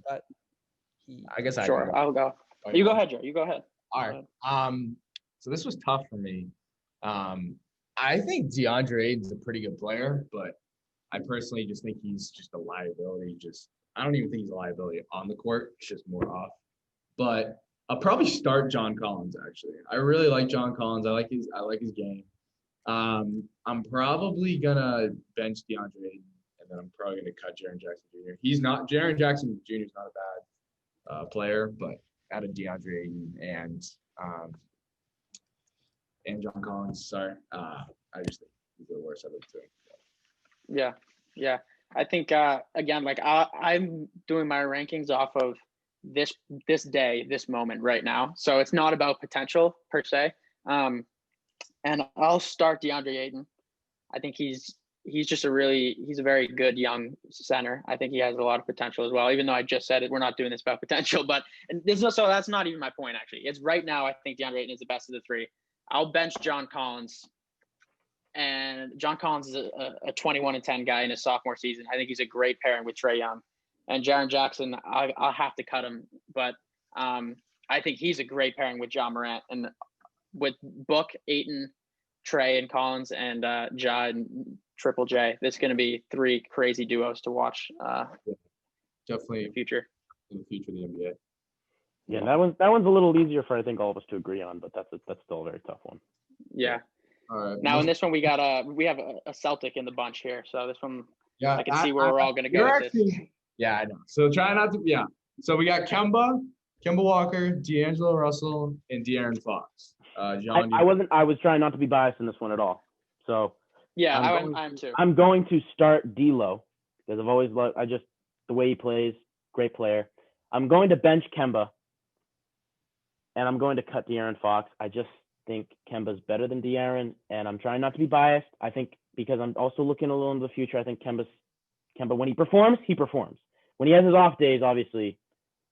I guess I'll go. You go ahead, Joe. You go ahead. All right. So this was tough for me. I think Deandre Ayton's a pretty good player, but I personally just think he's just a liability. I don't even think he's a liability on the court. It's just more off. But I'll probably start John Collins, actually. I really like John Collins. I like his game. I'm probably gonna bench Deandre Ayton, and then I'm probably gonna cut Jaren Jackson Jr. Jaren Jackson Jr. is not a bad player, but out of Deandre Ayton and John Collins, sorry, I just think he's the worst of the two. Yeah. I think again, like I'm doing my rankings off of this day, this moment right now. So it's not about potential per se. And I'll start Deandre Ayton. I think he's a very good young center. I think he has a lot of potential as well, even though I just said it, we're not doing this about potential, but that's not even my point, actually. It's right now, I think Deandre Ayton is the best of the three. I'll bench John Collins, and John Collins is a 21-10 guy in his sophomore season. I think he's a great pairing with Trae Young. And Jaren Jackson, I'll have to cut him, but I I think he's a great pairing with Ja Morant, and with Book, Ayton, Trey, and Collins, and Ja and Triple J. This is going to be 3 crazy duos to watch Definitely in the future. in the future of the NBA. Yeah, that one's a little easier for I think all of us to agree on, but that's still a very tough one. Yeah. All right. Now in this one, we have a Celtic in the bunch here, so this one Yeah, I can see where we're all going to go with this. Yeah, I know. So try not to. Yeah. So we got Kemba Walker, D'Angelo Russell, and De'Aaron Fox. John, I was trying not to be biased in this one at all. So Yeah, I am too. I'm going to start D'Lo because I've always loved the way he plays, great player. I'm going to bench Kemba, and I'm going to cut De'Aaron Fox. I just think Kemba's better than De'Aaron, and I'm trying not to be biased. I think because I'm also looking a little into the future. I think Kemba when he performs, he performs. When he has his off days, obviously,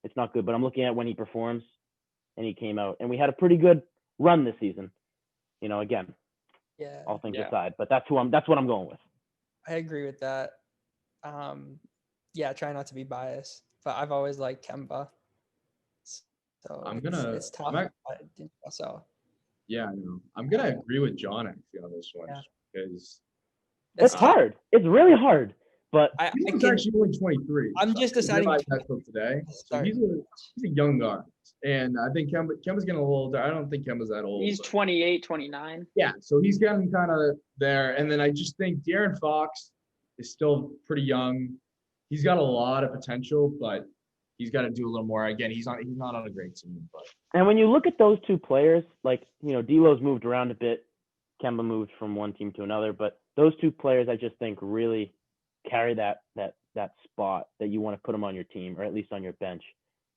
it's not good. But I'm looking at when he performs, and he came out, and we had a pretty good run this season. Again, Yeah, all things aside, but that's what I'm going with. I agree with that. Yeah, try not to be biased, but I've always liked Kemba. So it's tough. Yeah, I know. I'm gonna agree with John actually on this one because it's hard. It's really hard. But he's actually only 23. I'm just deciding today. So he's a young guy, and I think Kemba's getting a little older. I don't think Kemba's that old. He's 28, 29. Yeah, so he's getting kind of there, and then I just think De'Aaron Fox is still pretty young. He's got a lot of potential, but he's got to do a little more. Again, he's not on a great team. But and when you look at those two players, like D'Lo's moved around a bit, Kemba moved from one team to another, but those two players I just think really carry that spot that you want to put him on your team or at least on your bench.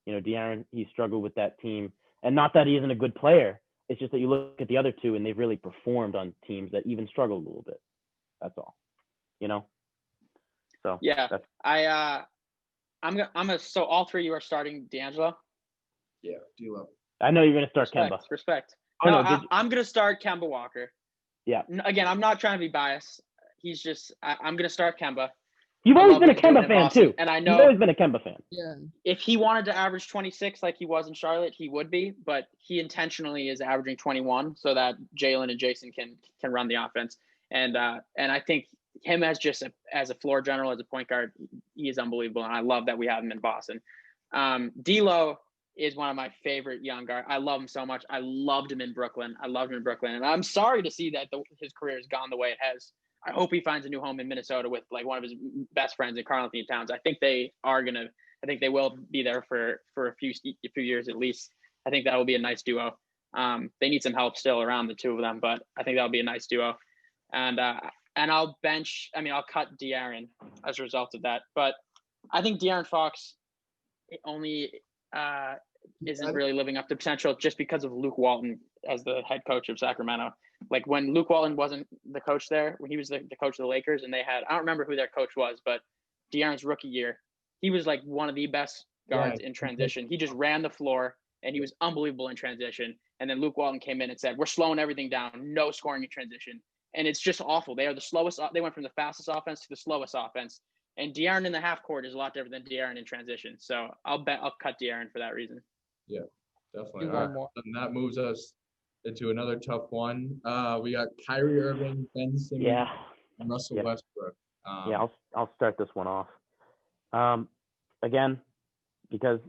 De'Aaron, he struggled with that team, and not that he isn't a good player. It's just that you look at the other two and they've really performed on teams that even struggled a little bit. That's all. So yeah, so all 3 you are starting D'Angelo? Yeah, D'Lo. I know you're gonna start Kemba. Respect. Oh, no, I'm gonna start Kemba Walker. Yeah. Again, I'm not trying to be biased. He's just I'm gonna start Kemba. You've always been a Kemba fan too. And I know you've always been a Kemba fan. Yeah. If he wanted to average 26 like he was in Charlotte, he would be, but he intentionally is averaging 21 so that Jalen and Jason can run the offense. And I think him as a floor general, as a point guard, he is unbelievable, and I love that we have him in Boston. D'Lo is one of my favorite young guards. I love him so much. I loved him in Brooklyn, and I'm sorry to see that his career has gone the way it has. I hope he finds a new home in Minnesota with like one of his best friends in Karl Anthony Towns. I think they will be there for a few years at least. I think that will be a nice duo. They need some help still around the two of them, but I think that'll be a nice duo. And I'll cut De'Aaron as a result of that. But I think De'Aaron Fox only isn't really living up to potential just because of Luke Walton as the head coach of Sacramento. Like when Luke Walton wasn't the coach there, when he was the coach of the Lakers, and I don't remember who their coach was, but De'Aaron's rookie year, he was like one of the best guards in transition. He just ran the floor, and he was unbelievable in transition. And then Luke Walton came in and said, "We're slowing everything down. No scoring in transition." And it's just awful. They are the slowest. They went from the fastest offense to the slowest offense. And De'Aaron in the half court is a lot different than De'Aaron in transition. So I'll cut De'Aaron for that reason. Yeah, definitely. And that moves us into another tough one. We got Kyrie Irving, Ben Simmons, and Russell Westbrook. I'll start this one off. Again, because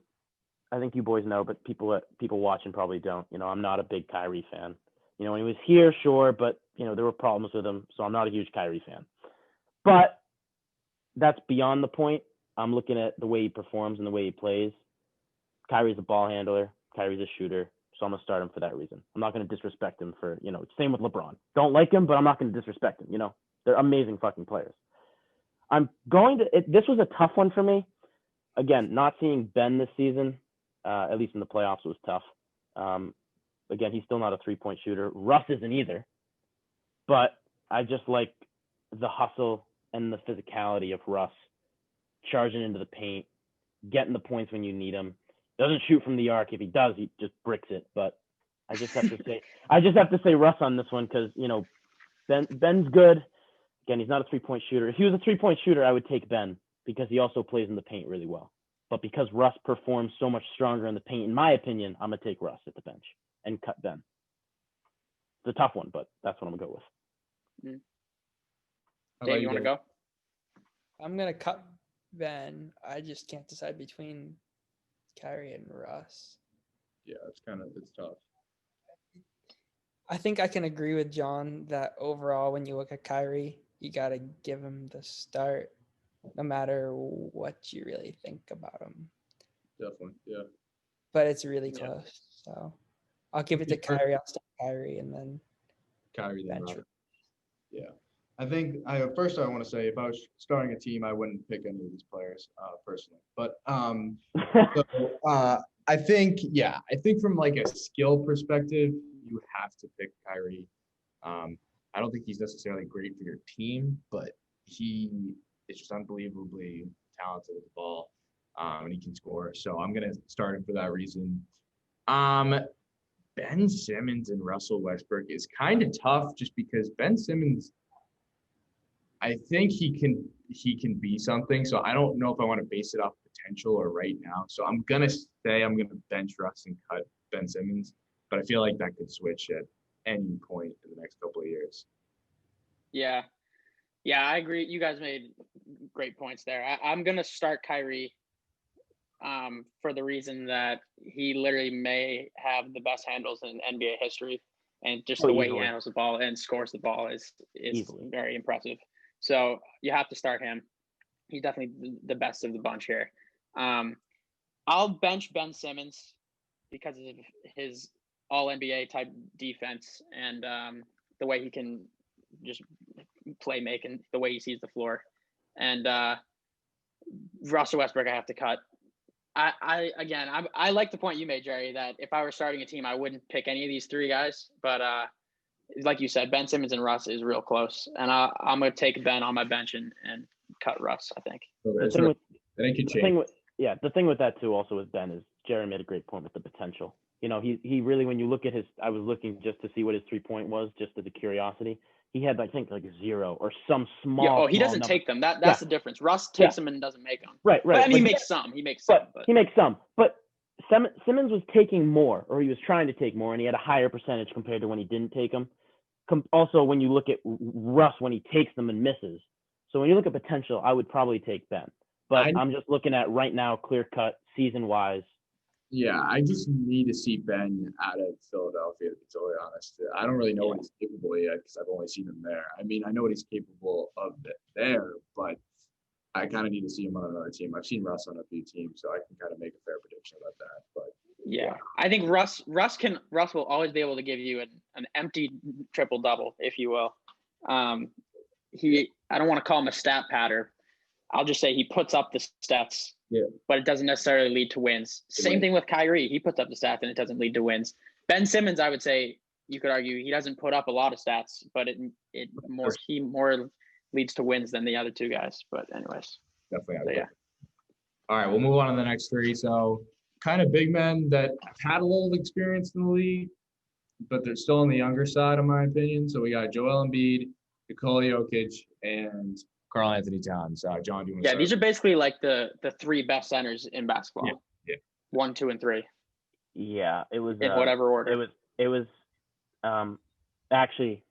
I think you boys know, but people watching probably don't. I'm not a big Kyrie fan. When he was here, sure, but there were problems with him, so I'm not a huge Kyrie fan. But that's beyond the point. I'm looking at the way he performs and the way he plays. Kyrie's a ball handler. Kyrie's a shooter. So I'm going to start him for that reason. I'm not going to disrespect him for, same with LeBron. Don't like him, but I'm not going to disrespect him. They're amazing fucking players. This was a tough one for me. Again, not seeing Ben this season, at least in the playoffs, was tough. Again, he's still not a three-point shooter. Russ isn't either. But I just like the hustle and the physicality of Russ charging into the paint, getting the points when you need him. Doesn't shoot from the arc. If he does, he just bricks it. But I just have to say Russ on this one because Ben's good. Again, he's not a three-point shooter. If he was a three-point shooter, I would take Ben because he also plays in the paint really well. But because Russ performs so much stronger in the paint, in my opinion, I'm going to take Russ at the bench and cut Ben. It's a tough one, but that's what I'm going to go with. Dave, you want to go? I'm going to cut Ben. I just can't decide between Kyrie and Russ. Yeah, it's tough. I think I can agree with John that overall, when you look at Kyrie, you got to give him the start, no matter what you really think about him. Definitely, yeah. But it's really close. So I'll give it to Kyrie. I'll start Kyrie and then Kyrie then bench. Russ. Yeah. I think first I want to say, if I was starting a team, I wouldn't pick any of these players personally. But I think from like a skill perspective, you have to pick Kyrie. I don't think he's necessarily great for your team, but he is just unbelievably talented with the ball, and he can score. So I'm gonna start him for that reason. Ben Simmons and Russell Westbrook is kind of tough, just because Ben Simmons, I think he can be something. So I don't know if I want to base it off potential or right now. So I'm gonna bench Russ and cut Ben Simmons, but I feel like that could switch at any point in the next couple of years. Yeah, I agree. You guys made great points there. I'm gonna start Kyrie, for the reason that he literally may have the best handles in NBA history, and just the way he handles the ball and scores the ball is very impressive. So you have to start him. He's definitely the best of the bunch here. I'll bench Ben Simmons because of his all-NBA type defense and the way he can just play make and the way he sees the floor. And Russell Westbrook I have to cut. I like the point you made, Jerry, that if I were starting a team, I wouldn't pick any of these three guys. But like you said, Ben Simmons and Russ is real close. And I'm going to take Ben on my bench and cut Russ, I think. The thing with that, too, also with Ben is Jerry made a great point with the potential. You know, he really, when you look at I was looking just to see what his 3-point was, just as a curiosity. He had, I think, like 0 or some small. He doesn't take them. That's the difference. Russ takes them and doesn't make them. Right. But, I mean, he makes some. He makes some. But Simmons was taking more, or he was trying to take more, and he had a higher percentage compared to when he didn't take them. Also, when you look at Russ, when he takes them and misses. So when you look at potential, I would probably take Ben. But I'm just looking at right now, clear cut, season-wise. Yeah, I just need to see Ben out of Philadelphia, to be totally honest. I don't really know what he's capable of yet, because I've only seen him there. I mean, I know what he's capable of there, but I kind of need to see him on another team. I've seen Russ on a few teams, so I can kind of make a fair prediction about that. But I think Russ will always be able to give you an empty triple double, if you will. I don't want to call him a stat patter. I'll just say he puts up the stats, but it doesn't necessarily lead to wins. Same thing with Kyrie. He puts up the stats and it doesn't lead to wins. Ben Simmons, I would say, you could argue he doesn't put up a lot of stats, but he more leads to wins than the other two guys. But anyways, definitely. All right, we'll move on to the next three. So kind of big men that have had a little experience in the league, but they're still on the younger side, in my opinion. So we got Joel Embiid, Nikola Jokic, and Karl Anthony Towns. John, do you want to start? These are basically like the three best centers in basketball. Yeah. 1, 2, and 3. Yeah, it was in whatever order. It was actually,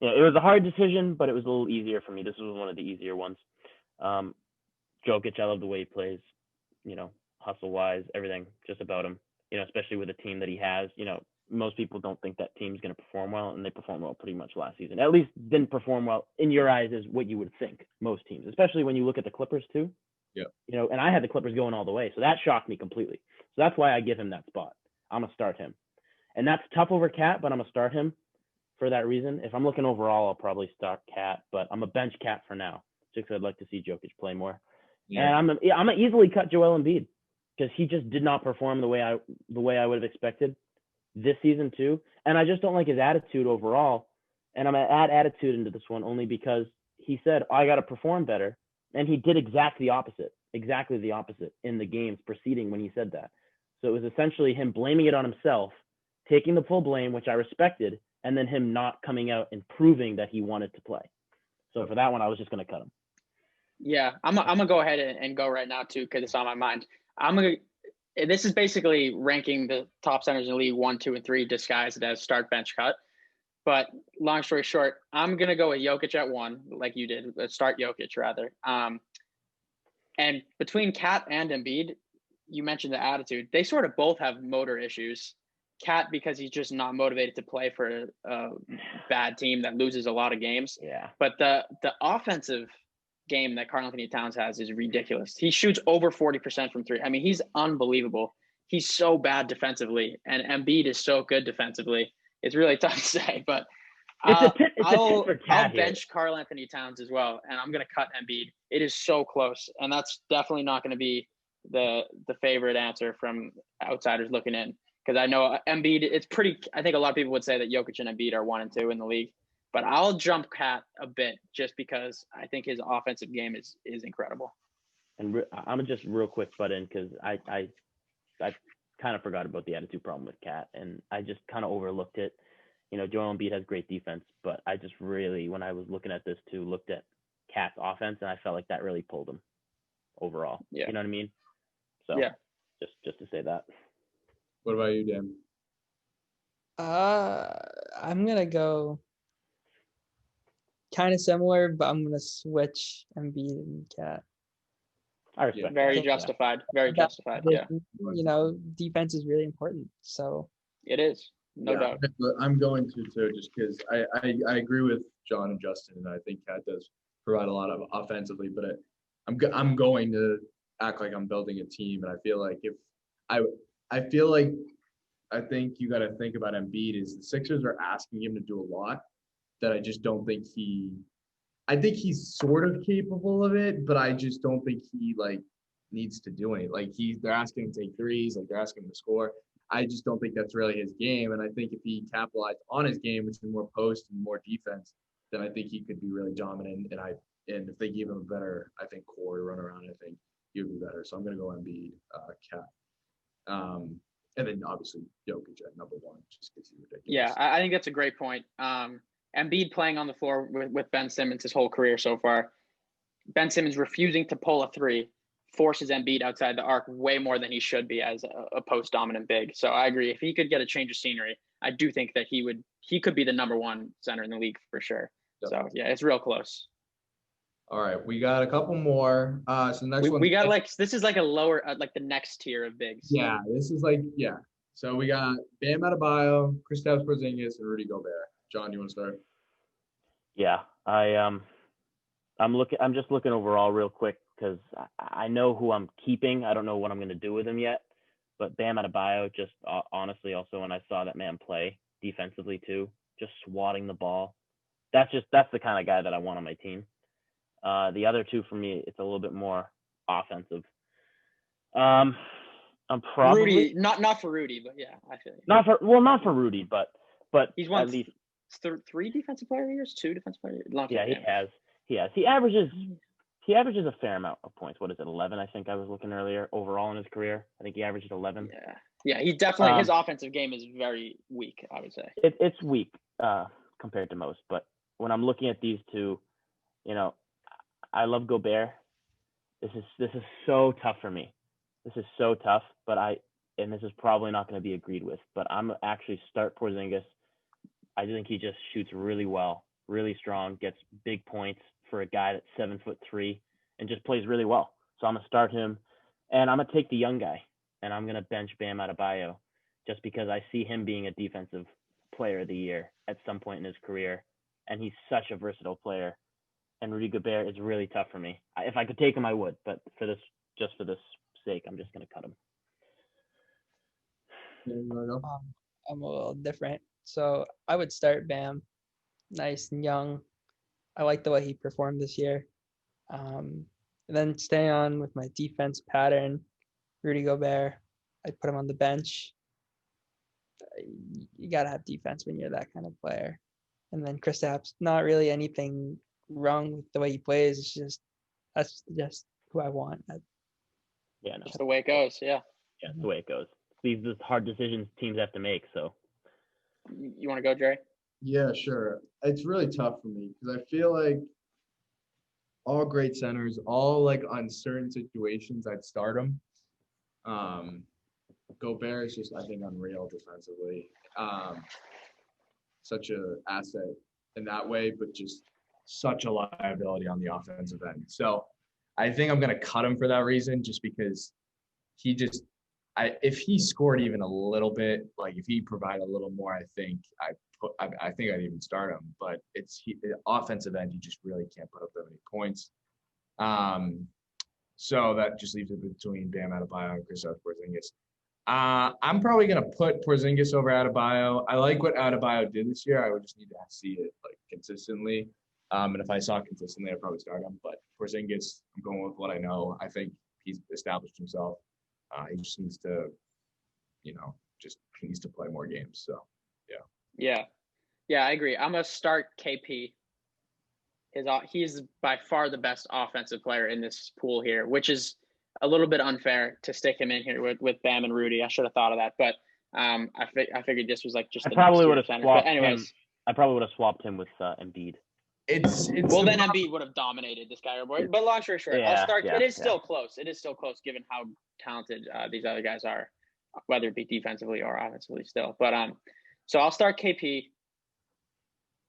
it was a hard decision, but it was a little easier for me. This was one of the easier ones. Jokic, I love the way he plays. Hustle wise, everything just about him. Especially with the team that he has. Most people don't think that team's going to perform well, and they performed well pretty much last season. At least didn't perform well in your eyes is what you would think most teams, especially when you look at the Clippers too. Yeah. And I had the Clippers going all the way, so that shocked me completely. So that's why I give him that spot. I'm going to start him. And that's tough over Cat, but I'm going to start him for that reason. If I'm looking overall, I'll probably start Cat, but I'm a bench Cat for now, just because I'd like to see Jokic play more. Yeah. And I'm going to easily cut Joel Embiid because he just did not perform the way I would have expected this season too. And I just don't like his attitude overall. And I'm going to add attitude into this one only because he said, I got to perform better. And he did exactly the opposite in the games preceding when he said that. So it was essentially him blaming it on himself, taking the full blame, which I respected, and then him not coming out and proving that he wanted to play. So for that one, I was just going to cut him. Yeah, I'm gonna go ahead and go right now too because it's on my mind. This is basically ranking the top centers in the league 1, 2, and 3, disguised as start, bench, cut. But long story short, I'm gonna go with Jokic at 1, like you did. Start Jokic rather. And between Cat and Embiid, you mentioned the attitude. They sort of both have motor issues. Cat because he's just not motivated to play for a bad team that loses a lot of games. Yeah. But the offensive game that Karl-Anthony Towns has is ridiculous. He shoots over 40% from 3. I mean, he's unbelievable. He's so bad defensively, and Embiid is so good defensively. It's really tough to say, but I'll bench Karl-Anthony Towns as well, and I'm going to cut Embiid. It is so close, and that's definitely not going to be the favorite answer from outsiders looking in, because I know Embiid, it's pretty – I think a lot of people would say that Jokic and Embiid are 1 and 2 in the league, but I'll jump Cat a bit just because I think his offensive game is incredible. And I'm going to just real quick butt in because I kind of forgot about the attitude problem with Cat, and I just kind of overlooked it. You know, Joel Embiid has great defense, but I just really, when I was looking at this too, looked at Cat's offense, and I felt like that really pulled him overall. Yeah. You know what I mean? So yeah, just to say that. What about you, Dan? I'm gonna go kind of similar, but I'm gonna switch Embiid and Cat. I respect very that. justified. Very justified. Yeah, You know, defense is really important. So it is. No doubt. I'm going to too, just because I agree with John and Justin, and I think Cat does provide a lot of offensively, but I'm going to act like I'm building a team, and I feel like I think you got to think about Embiid is the Sixers are asking him to do a lot that I just don't think I think he's sort of capable of it, but I just don't think he needs to do it. They're asking him to take threes, they're asking him to score. I just don't think that's really his game. And I think if he capitalized on his game, which is more post and more defense, then I think he could be really dominant. And if they gave him a better, I think, core to run around, I think he would be better. So I'm going to go Embiid, Cat. And then obviously Jokic at number 1, just because he's ridiculous. Yeah, I think that's a great point. Embiid playing on the floor with Ben Simmons his whole career so far. Ben Simmons refusing to pull a 3 forces Embiid outside the arc way more than he should be as a post-dominant big. So I agree. If he could get a change of scenery, I do think that he could be the number 1 center in the league for sure. So yeah, it's real close. All right, we got a couple more. So the next one we got this is like a lower the next tier of bigs. Yeah, this is So we got Bam Adebayo, Kristaps Porzingis, and Rudy Gobert. John, you want to start? Yeah, I'm just looking overall real quick because I know who I'm keeping. I don't know what I'm going to do with him yet. But Bam Adebayo, just honestly, also when I saw that man play defensively too, just swatting the ball, that's the kind of guy that I want on my team. The other two for me, it's a little bit more offensive. I'm probably Rudy, not for Rudy, but yeah, I feel like. Not for Rudy, but he's won at least 3 defensive player years, 2 defensive player years. Yeah, he has. He averages a fair amount of points. What is it, 11? I think I was looking earlier overall in his career. I think he averages 11. Yeah, he definitely his offensive game is very weak, I would say. It's weak compared to most, but when I'm looking at these two, you know, I love Gobert. This is so tough for me. This is so tough, and this is probably not going to be agreed with, but I'm actually start Porzingis. I think he just shoots really well, really strong, gets big points for a guy that's 7'3" and just plays really well. So I'm gonna start him, and I'm gonna take the young guy, and I'm gonna bench Bam Adebayo, just because I see him being a defensive player of the year at some point in his career, and he's such a versatile player. And Rudy Gobert is really tough for me. If I could take him, I would, but for this sake, I'm just gonna cut him. I'm a little different. So I would start Bam, nice and young. I like the way he performed this year. And then stay on with my defense pattern, Rudy Gobert. I'd put him on the bench. You got to have defense when you're that kind of player. And then Kristaps, not really anything wrong with the way he plays. It's just that's just who I want. Yeah, no. That's the way it goes. Yeah. Yeah, that's the way it goes. These are hard decisions teams have to make. So, you want to go, Jerry? Yeah, sure. It's really tough for me because I feel like all great centers, all like on certain situations I'd start them. Gobert is just, I think, unreal defensively. Such a asset in that way, but just such a liability on the offensive end. So I think I'm gonna cut him for that reason, just because if he scored even a little bit, like if he provided a little more, I think I'd even start him. But the offensive end, you just really can't put up that many points. So that just leaves it between Bam Adebayo and Kristaps Porzingis. I'm probably gonna put Porzingis over Adebayo. I like what Adebayo did this year. I would just need to see it like consistently. And if I saw it consistently, I'd probably start him. But Porzingis, I'm going with what I know. I think he's established himself. He just needs to, he needs to play more games. So, Yeah, I agree. I'm gonna start KP. He's by far the best offensive player in this pool here, which is a little bit unfair to stick him in here with Bam and Rudy. I should have thought of that, but I figured this was like just. I probably would have swapped him. I probably would have swapped him with Embiid. It's well, then Embiid would have dominated this guy. But long story short, I'll start. It is still close. It is still close given how talented these other guys are, whether it be defensively or offensively still. But so I'll start KP.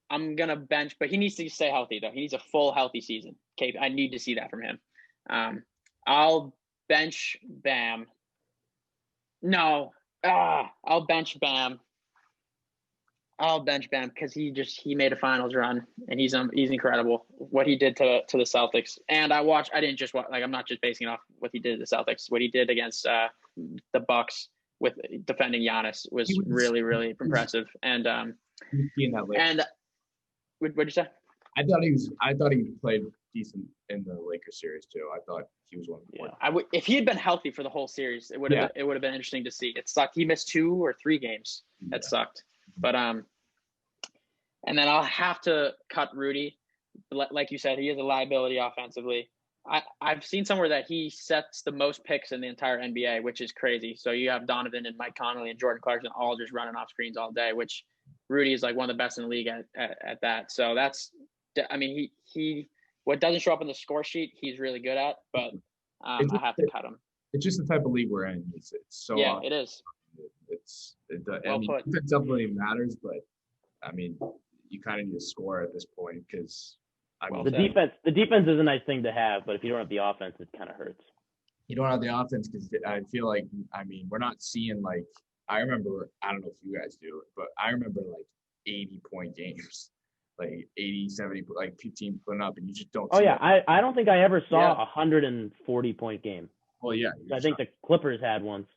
I'm gonna bench, but he needs to stay healthy though. He needs a full healthy season. KP, I need to see that from him. I'll bench Bam. No, I'll bench Bam. I'll bench Bam because he made a finals run and he's incredible. What he did to the Celtics, and I didn't just watch, like, I'm not just basing it off what he did to the Celtics. What he did against the Bucks with defending Giannis was really, really impressive. And what'd you say? I thought he played decent in the Lakers series too. I thought he was one of the players. If he had been healthy for the whole series, it would have been interesting to see. It sucked. He missed 2 or 3 games. That sucked. But and then I'll have to cut Rudy. Like you said, he is a liability offensively. I've seen somewhere that he sets the most picks in the entire NBA, which is crazy. So you have Donovan and Mike Conley and Jordan Clarkson all just running off screens all day, which Rudy is like one of the best in the league at that. So that's, I mean, he what doesn't show up in the score sheet, he's really good at, but I have to cut him. It's just the type of league we're in. It's so it is. Defense definitely matters, but I mean, you kind of need to score at this point because the defense is a nice thing to have, but if you don't have the offense, it kind of hurts. You don't have the offense because I feel like, I mean, we're not seeing like, I remember, I don't know if you guys do it, but I remember like 80-point games, like 80, 70, like 15 putting up, and you just don't. I don't think I ever saw a 140-point game. Well, yeah. I think the Clippers had once.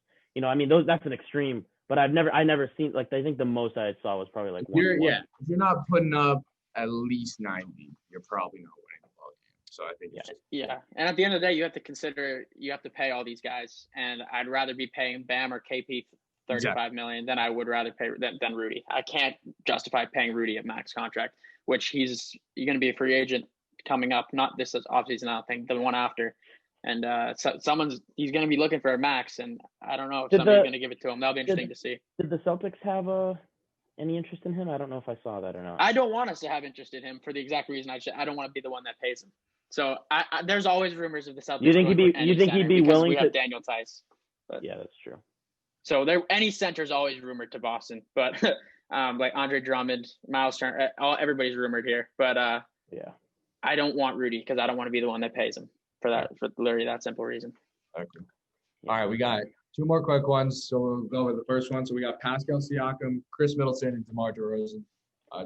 I mean, that's an extreme, but I never seen, like, I think the most I saw was probably like 1. If you're not putting up at least 90, you're probably not winning the ball game. So I think And at the end of the day, you have to pay all these guys, and I'd rather be paying Bam or KP $35 million than I would rather pay than Rudy. I can't justify paying Rudy a max contract, which you're going to be a free agent coming up. Not this offseason, I don't think, the one after. And he's going to be looking for a max, and I don't know if somebody's going to give it to him. That'll be interesting to see. Did the Celtics have any interest in him? I don't know if I saw that or not. I don't want us to have interest in him for the exact reason I don't want to be the one that pays him. So there's always rumors of the Celtics. You think he'd be willing we to? have Daniel Tice. But, yeah, that's true. So any center is always rumored to Boston, but like Andre Drummond, Miles Turner, everybody's rumored here. But I don't want Rudy because I don't want to be the one that pays him for literally that simple reason. Okay. All right, we got 2 more quick ones, so we'll go with the first one. So we got Pascal Siakam, Chris Middleton, and DeMar DeRozan.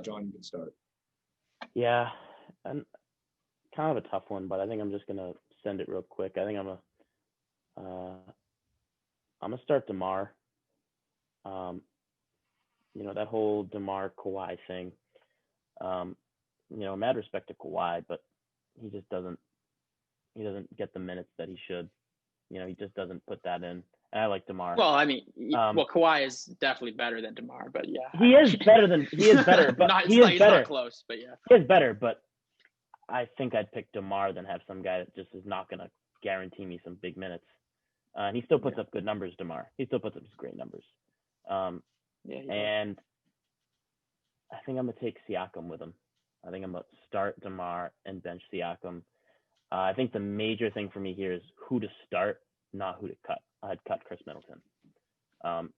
John, you can start. Yeah, and kind of a tough one, but I think I'm just gonna send it real quick. I think I'm gonna start DeMar. That whole DeMar Kawhi thing. Mad respect to Kawhi, but he just doesn't get the minutes that he should. He just doesn't put that in. And I like DeMar. Well, I mean, Kawhi is definitely better than DeMar, but yeah. He is better, but he is better. Not close, but yeah. He is better, but I think I'd pick DeMar than have some guy that just is not going to guarantee me some big minutes. And he still puts up good numbers, DeMar. He still puts up great numbers. And I think I'm going to take Siakam with him. I think I'm going to start DeMar and bench Siakam. I think the major thing for me here is who to start, not who to cut. I'd cut Chris Middleton.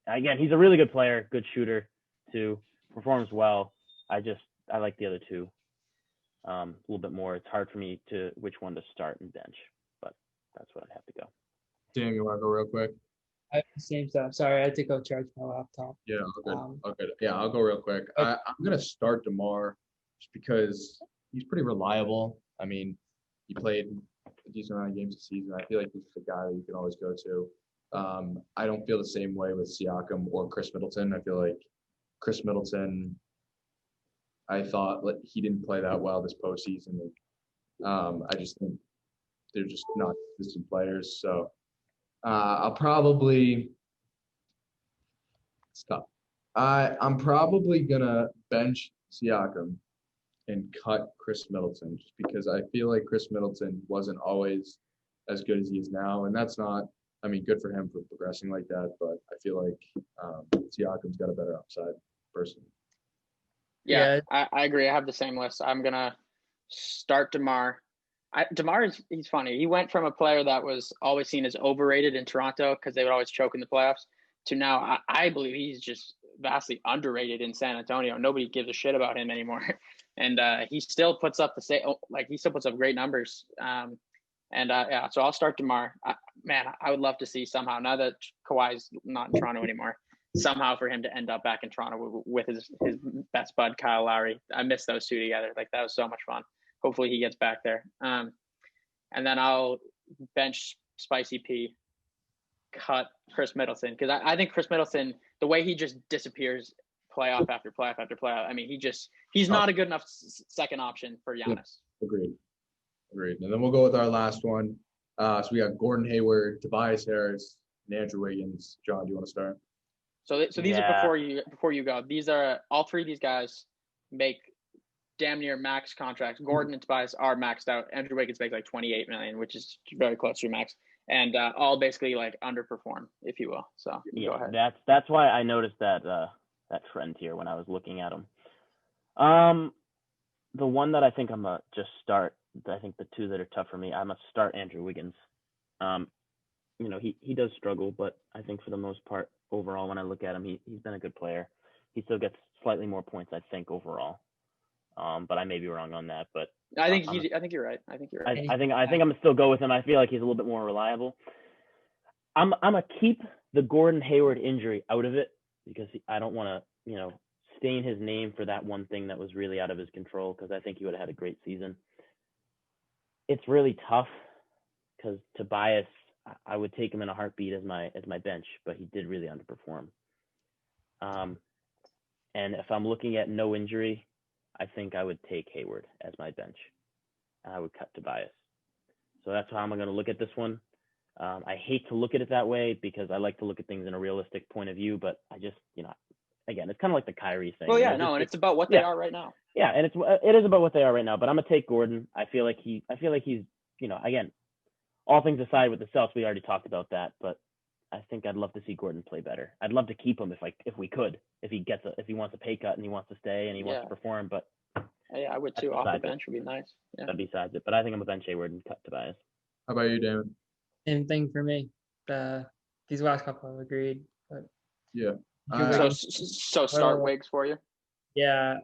Again, he's a really good player, good shooter too, performs well. I like the other two a little bit more. It's hard for me to which one to start and bench, but that's what I'd have to go. Dan, you want to go real quick? I have the same stuff. Sorry, I had to go charge my laptop. Yeah, okay. Yeah, I'll go real quick. I'm gonna start DeMar just because he's pretty reliable. I mean, he played a decent amount of games this season. I feel like he's the guy that you can always go to. I don't feel the same way with Siakam or Chris Middleton. I feel like Chris Middleton, I thought he didn't play that well this postseason. I just think they're just not consistent players. So I'll probably stop. I'm probably gonna bench Siakam and cut Chris Middleton just because I feel like Chris Middleton wasn't always as good as he is now, and that's not. I mean, good for him for progressing like that, but I feel like Siakam's got a better upside personally. Yeah. I agree. I have the same list. I'm gonna start DeMar. DeMar he's funny. He went from a player that was always seen as overrated in Toronto because they would always choke in the playoffs to now I believe he's just vastly underrated in San Antonio. Nobody gives a shit about him anymore, and he still puts up great numbers. So I'll start DeMar. I would love to see somehow, now that Kawhi's not in Toronto anymore, somehow for him to end up back in Toronto with his best bud, Kyle Lowry. I miss those two together. Like, that was so much fun. Hopefully he gets back there. And then I'll bench Spicy P, cut Chris Middleton, because I think Chris Middleton, the way he just disappears playoff after playoff after playoff, I mean, he's not a good enough second option for Giannis. Agreed. And then we'll go with our last one. So we got Gordon Hayward, Tobias Harris, and Andrew Wiggins. John, do you want to start? So these are before you go. These are all three of these guys make damn near max contracts. Gordon and Tobias are maxed out. Andrew Wiggins makes like $28 million, which is very close to your max, and all basically like underperform, if you will. So go ahead. That's why I noticed that trend here when I was looking at them. The one that I think I'm gonna just start. I think the two that are tough for me, I must start Andrew Wiggins. He does struggle, but I think for the most part, overall, when I look at him, he's been a good player. He still gets slightly more points, I think, overall. But I may be wrong on that. But I think you're right. I think I'm gonna still go with him. I feel like he's a little bit more reliable. I'm gonna keep the Gordon Hayward injury out of it because I don't want to, stain his name for that one thing that was really out of his control, because I think he would have had a great season. It's really tough because Tobias, I would take him in a heartbeat as my bench, but he did really underperform. And if I'm looking at no injury, I think I would take Hayward as my bench, and I would cut Tobias. So that's how I'm going to look at this one. I hate to look at it that way because I like to look at things in a realistic point of view, but I just, again, it's kind of like the Kyrie thing. Well, yeah, and it's about what they are right now. Yeah, and it is about what they are right now. But I'm gonna take Gordon. I feel like he's, again, all things aside with the Celtics, we already talked about that. But I think I'd love to see Gordon play better. I'd love to keep him if we could, if he wants a pay cut and he wants to stay and he wants to perform. But yeah, I would too. Off the bench would be nice. Yeah. That's besides it. But I think I'm gonna bench Hayward and cut Tobias. How about you, David? Same thing for me. These last couple I've agreed. But yeah. So start Wiggs for you. Yeah.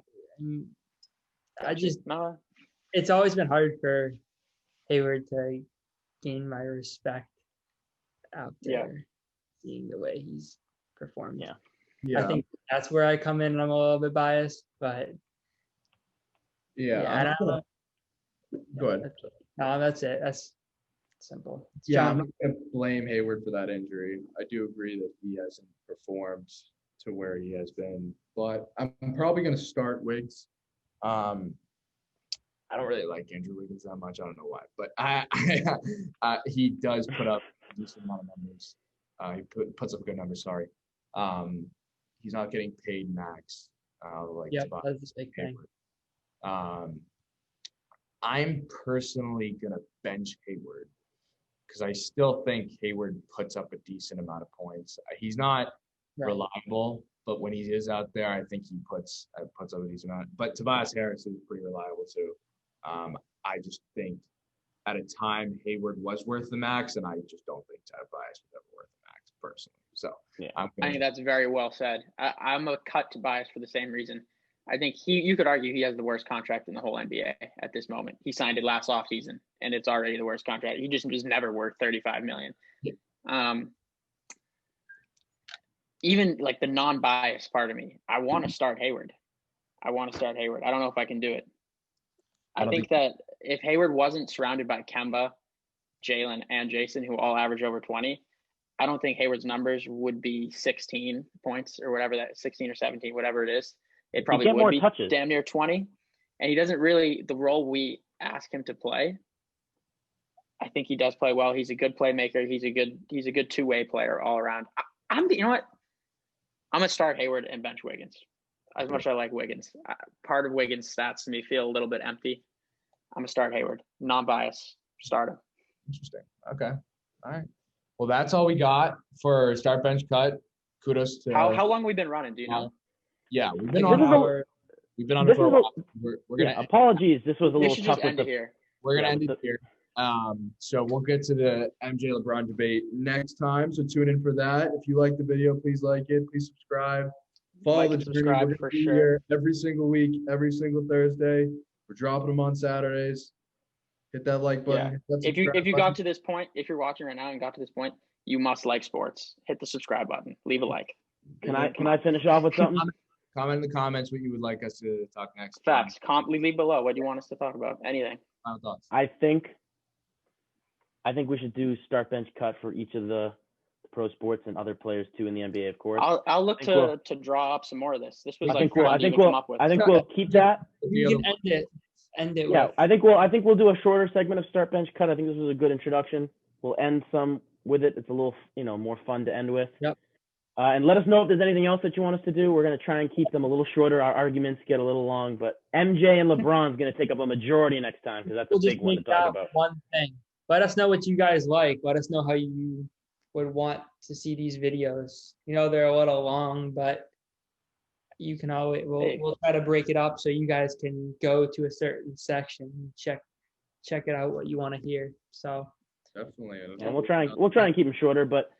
It's always been hard for Hayward to gain my respect out there, seeing the way he's performed. Yeah. I think that's where I come in and I'm a little bit biased, but I don't know. Go ahead. No, that's it. That's simple. I'm not going to blame Hayward for that injury. I do agree that he hasn't performed to where he has been, but I'm probably going to start Wiggs. I don't really like Andrew Wiggins that much. I don't know why, but he does put up a decent amount of numbers. He puts up good numbers. Sorry. He's not getting paid max. That's a big thing. I'm personally going to bench Hayward because I still think Hayward puts up a decent amount of points. He's not reliable, but when he is out there, I think he puts up a decent amount. But Tobias Harris is pretty reliable too. I just think at a time Hayward was worth the max, and I just don't think Tobias was ever worth the max personally. So Yeah. I think that's very well said. I'm a cut Tobias for the same reason. I think you could argue he has the worst contract in the whole NBA at this moment. He signed it last offseason, and it's already the worst contract. He just was never worth $35 million. Yeah. Even like the non-biased part of me, I want to start Hayward. I don't know if I can do it. I think that if Hayward wasn't surrounded by Kemba, Jalen, and Jason, who all average over 20, I don't think Hayward's numbers would be 16 points or whatever, that 16 or 17, whatever it is. It probably would be touches. Damn near 20. And he doesn't really, the role we ask him to play, I think he does play well. He's a good playmaker. He's a good two-way player all around. You know what? I'm going to start Hayward and bench Wiggins. As much as I like Wiggins. Part of Wiggins' stats to me feel a little bit empty. I'm going to start Hayward. Non-bias. Start him. Interesting. Okay. All right. Well, that's all we got for start, bench, cut. Kudos to how long we been running? Do you know? Yeah, we've been on it for a while. We're gonna apologies. This was a we little should tough just end it here. We're gonna end it here. So we'll get to the MJ LeBron debate next time. So tune in for that. If you like the video, please like it. Please subscribe. Follow the journey. Subscribe We're for gonna be sure. here every single week, every single Thursday. We're dropping them on Saturdays. Hit that like button. Yeah. Hit that If you subscribe got button. to this point, if you're watching right now and got to this point, you must like sports. Hit the subscribe button. Leave a like. Can I finish off with something? Comment in the comments what you would like us to talk next. Facts. Leave below. What do you want us to talk about? Anything. Final thoughts. I think we should do start, bench, cut for each of the pro sports and other players too in the NBA, of course. I'll look to draw up some more of this. This was I like think we'll keep that. You can end it. Yeah, with. I think we'll do a shorter segment of start, bench, cut. I think this was a good introduction. We'll end some with it. It's a little more fun to end with. Yep. And let us know if there's anything else that you want us to do. We're going to try and keep them a little shorter. Our arguments get a little long, but MJ and LeBron's going to take up a majority next time because that's a big one to talk about. One thing. Let us know what you guys like. Let us know how you would want to see these videos. They're a little long, but you can always we'll try to break it up so you guys can go to a certain section and check it out what you want to hear. So Definitely. And we'll try and keep them shorter, but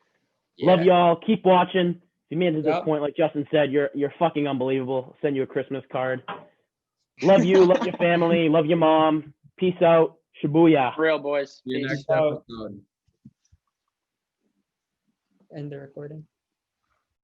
love y'all. Keep watching. If you made it to this point, like Justin said, you're fucking unbelievable. I'll send you a Christmas card. Love you. Love your family. Love your mom. Peace out. Shibuya. Real boys. See you Peace. next episode. end the recording.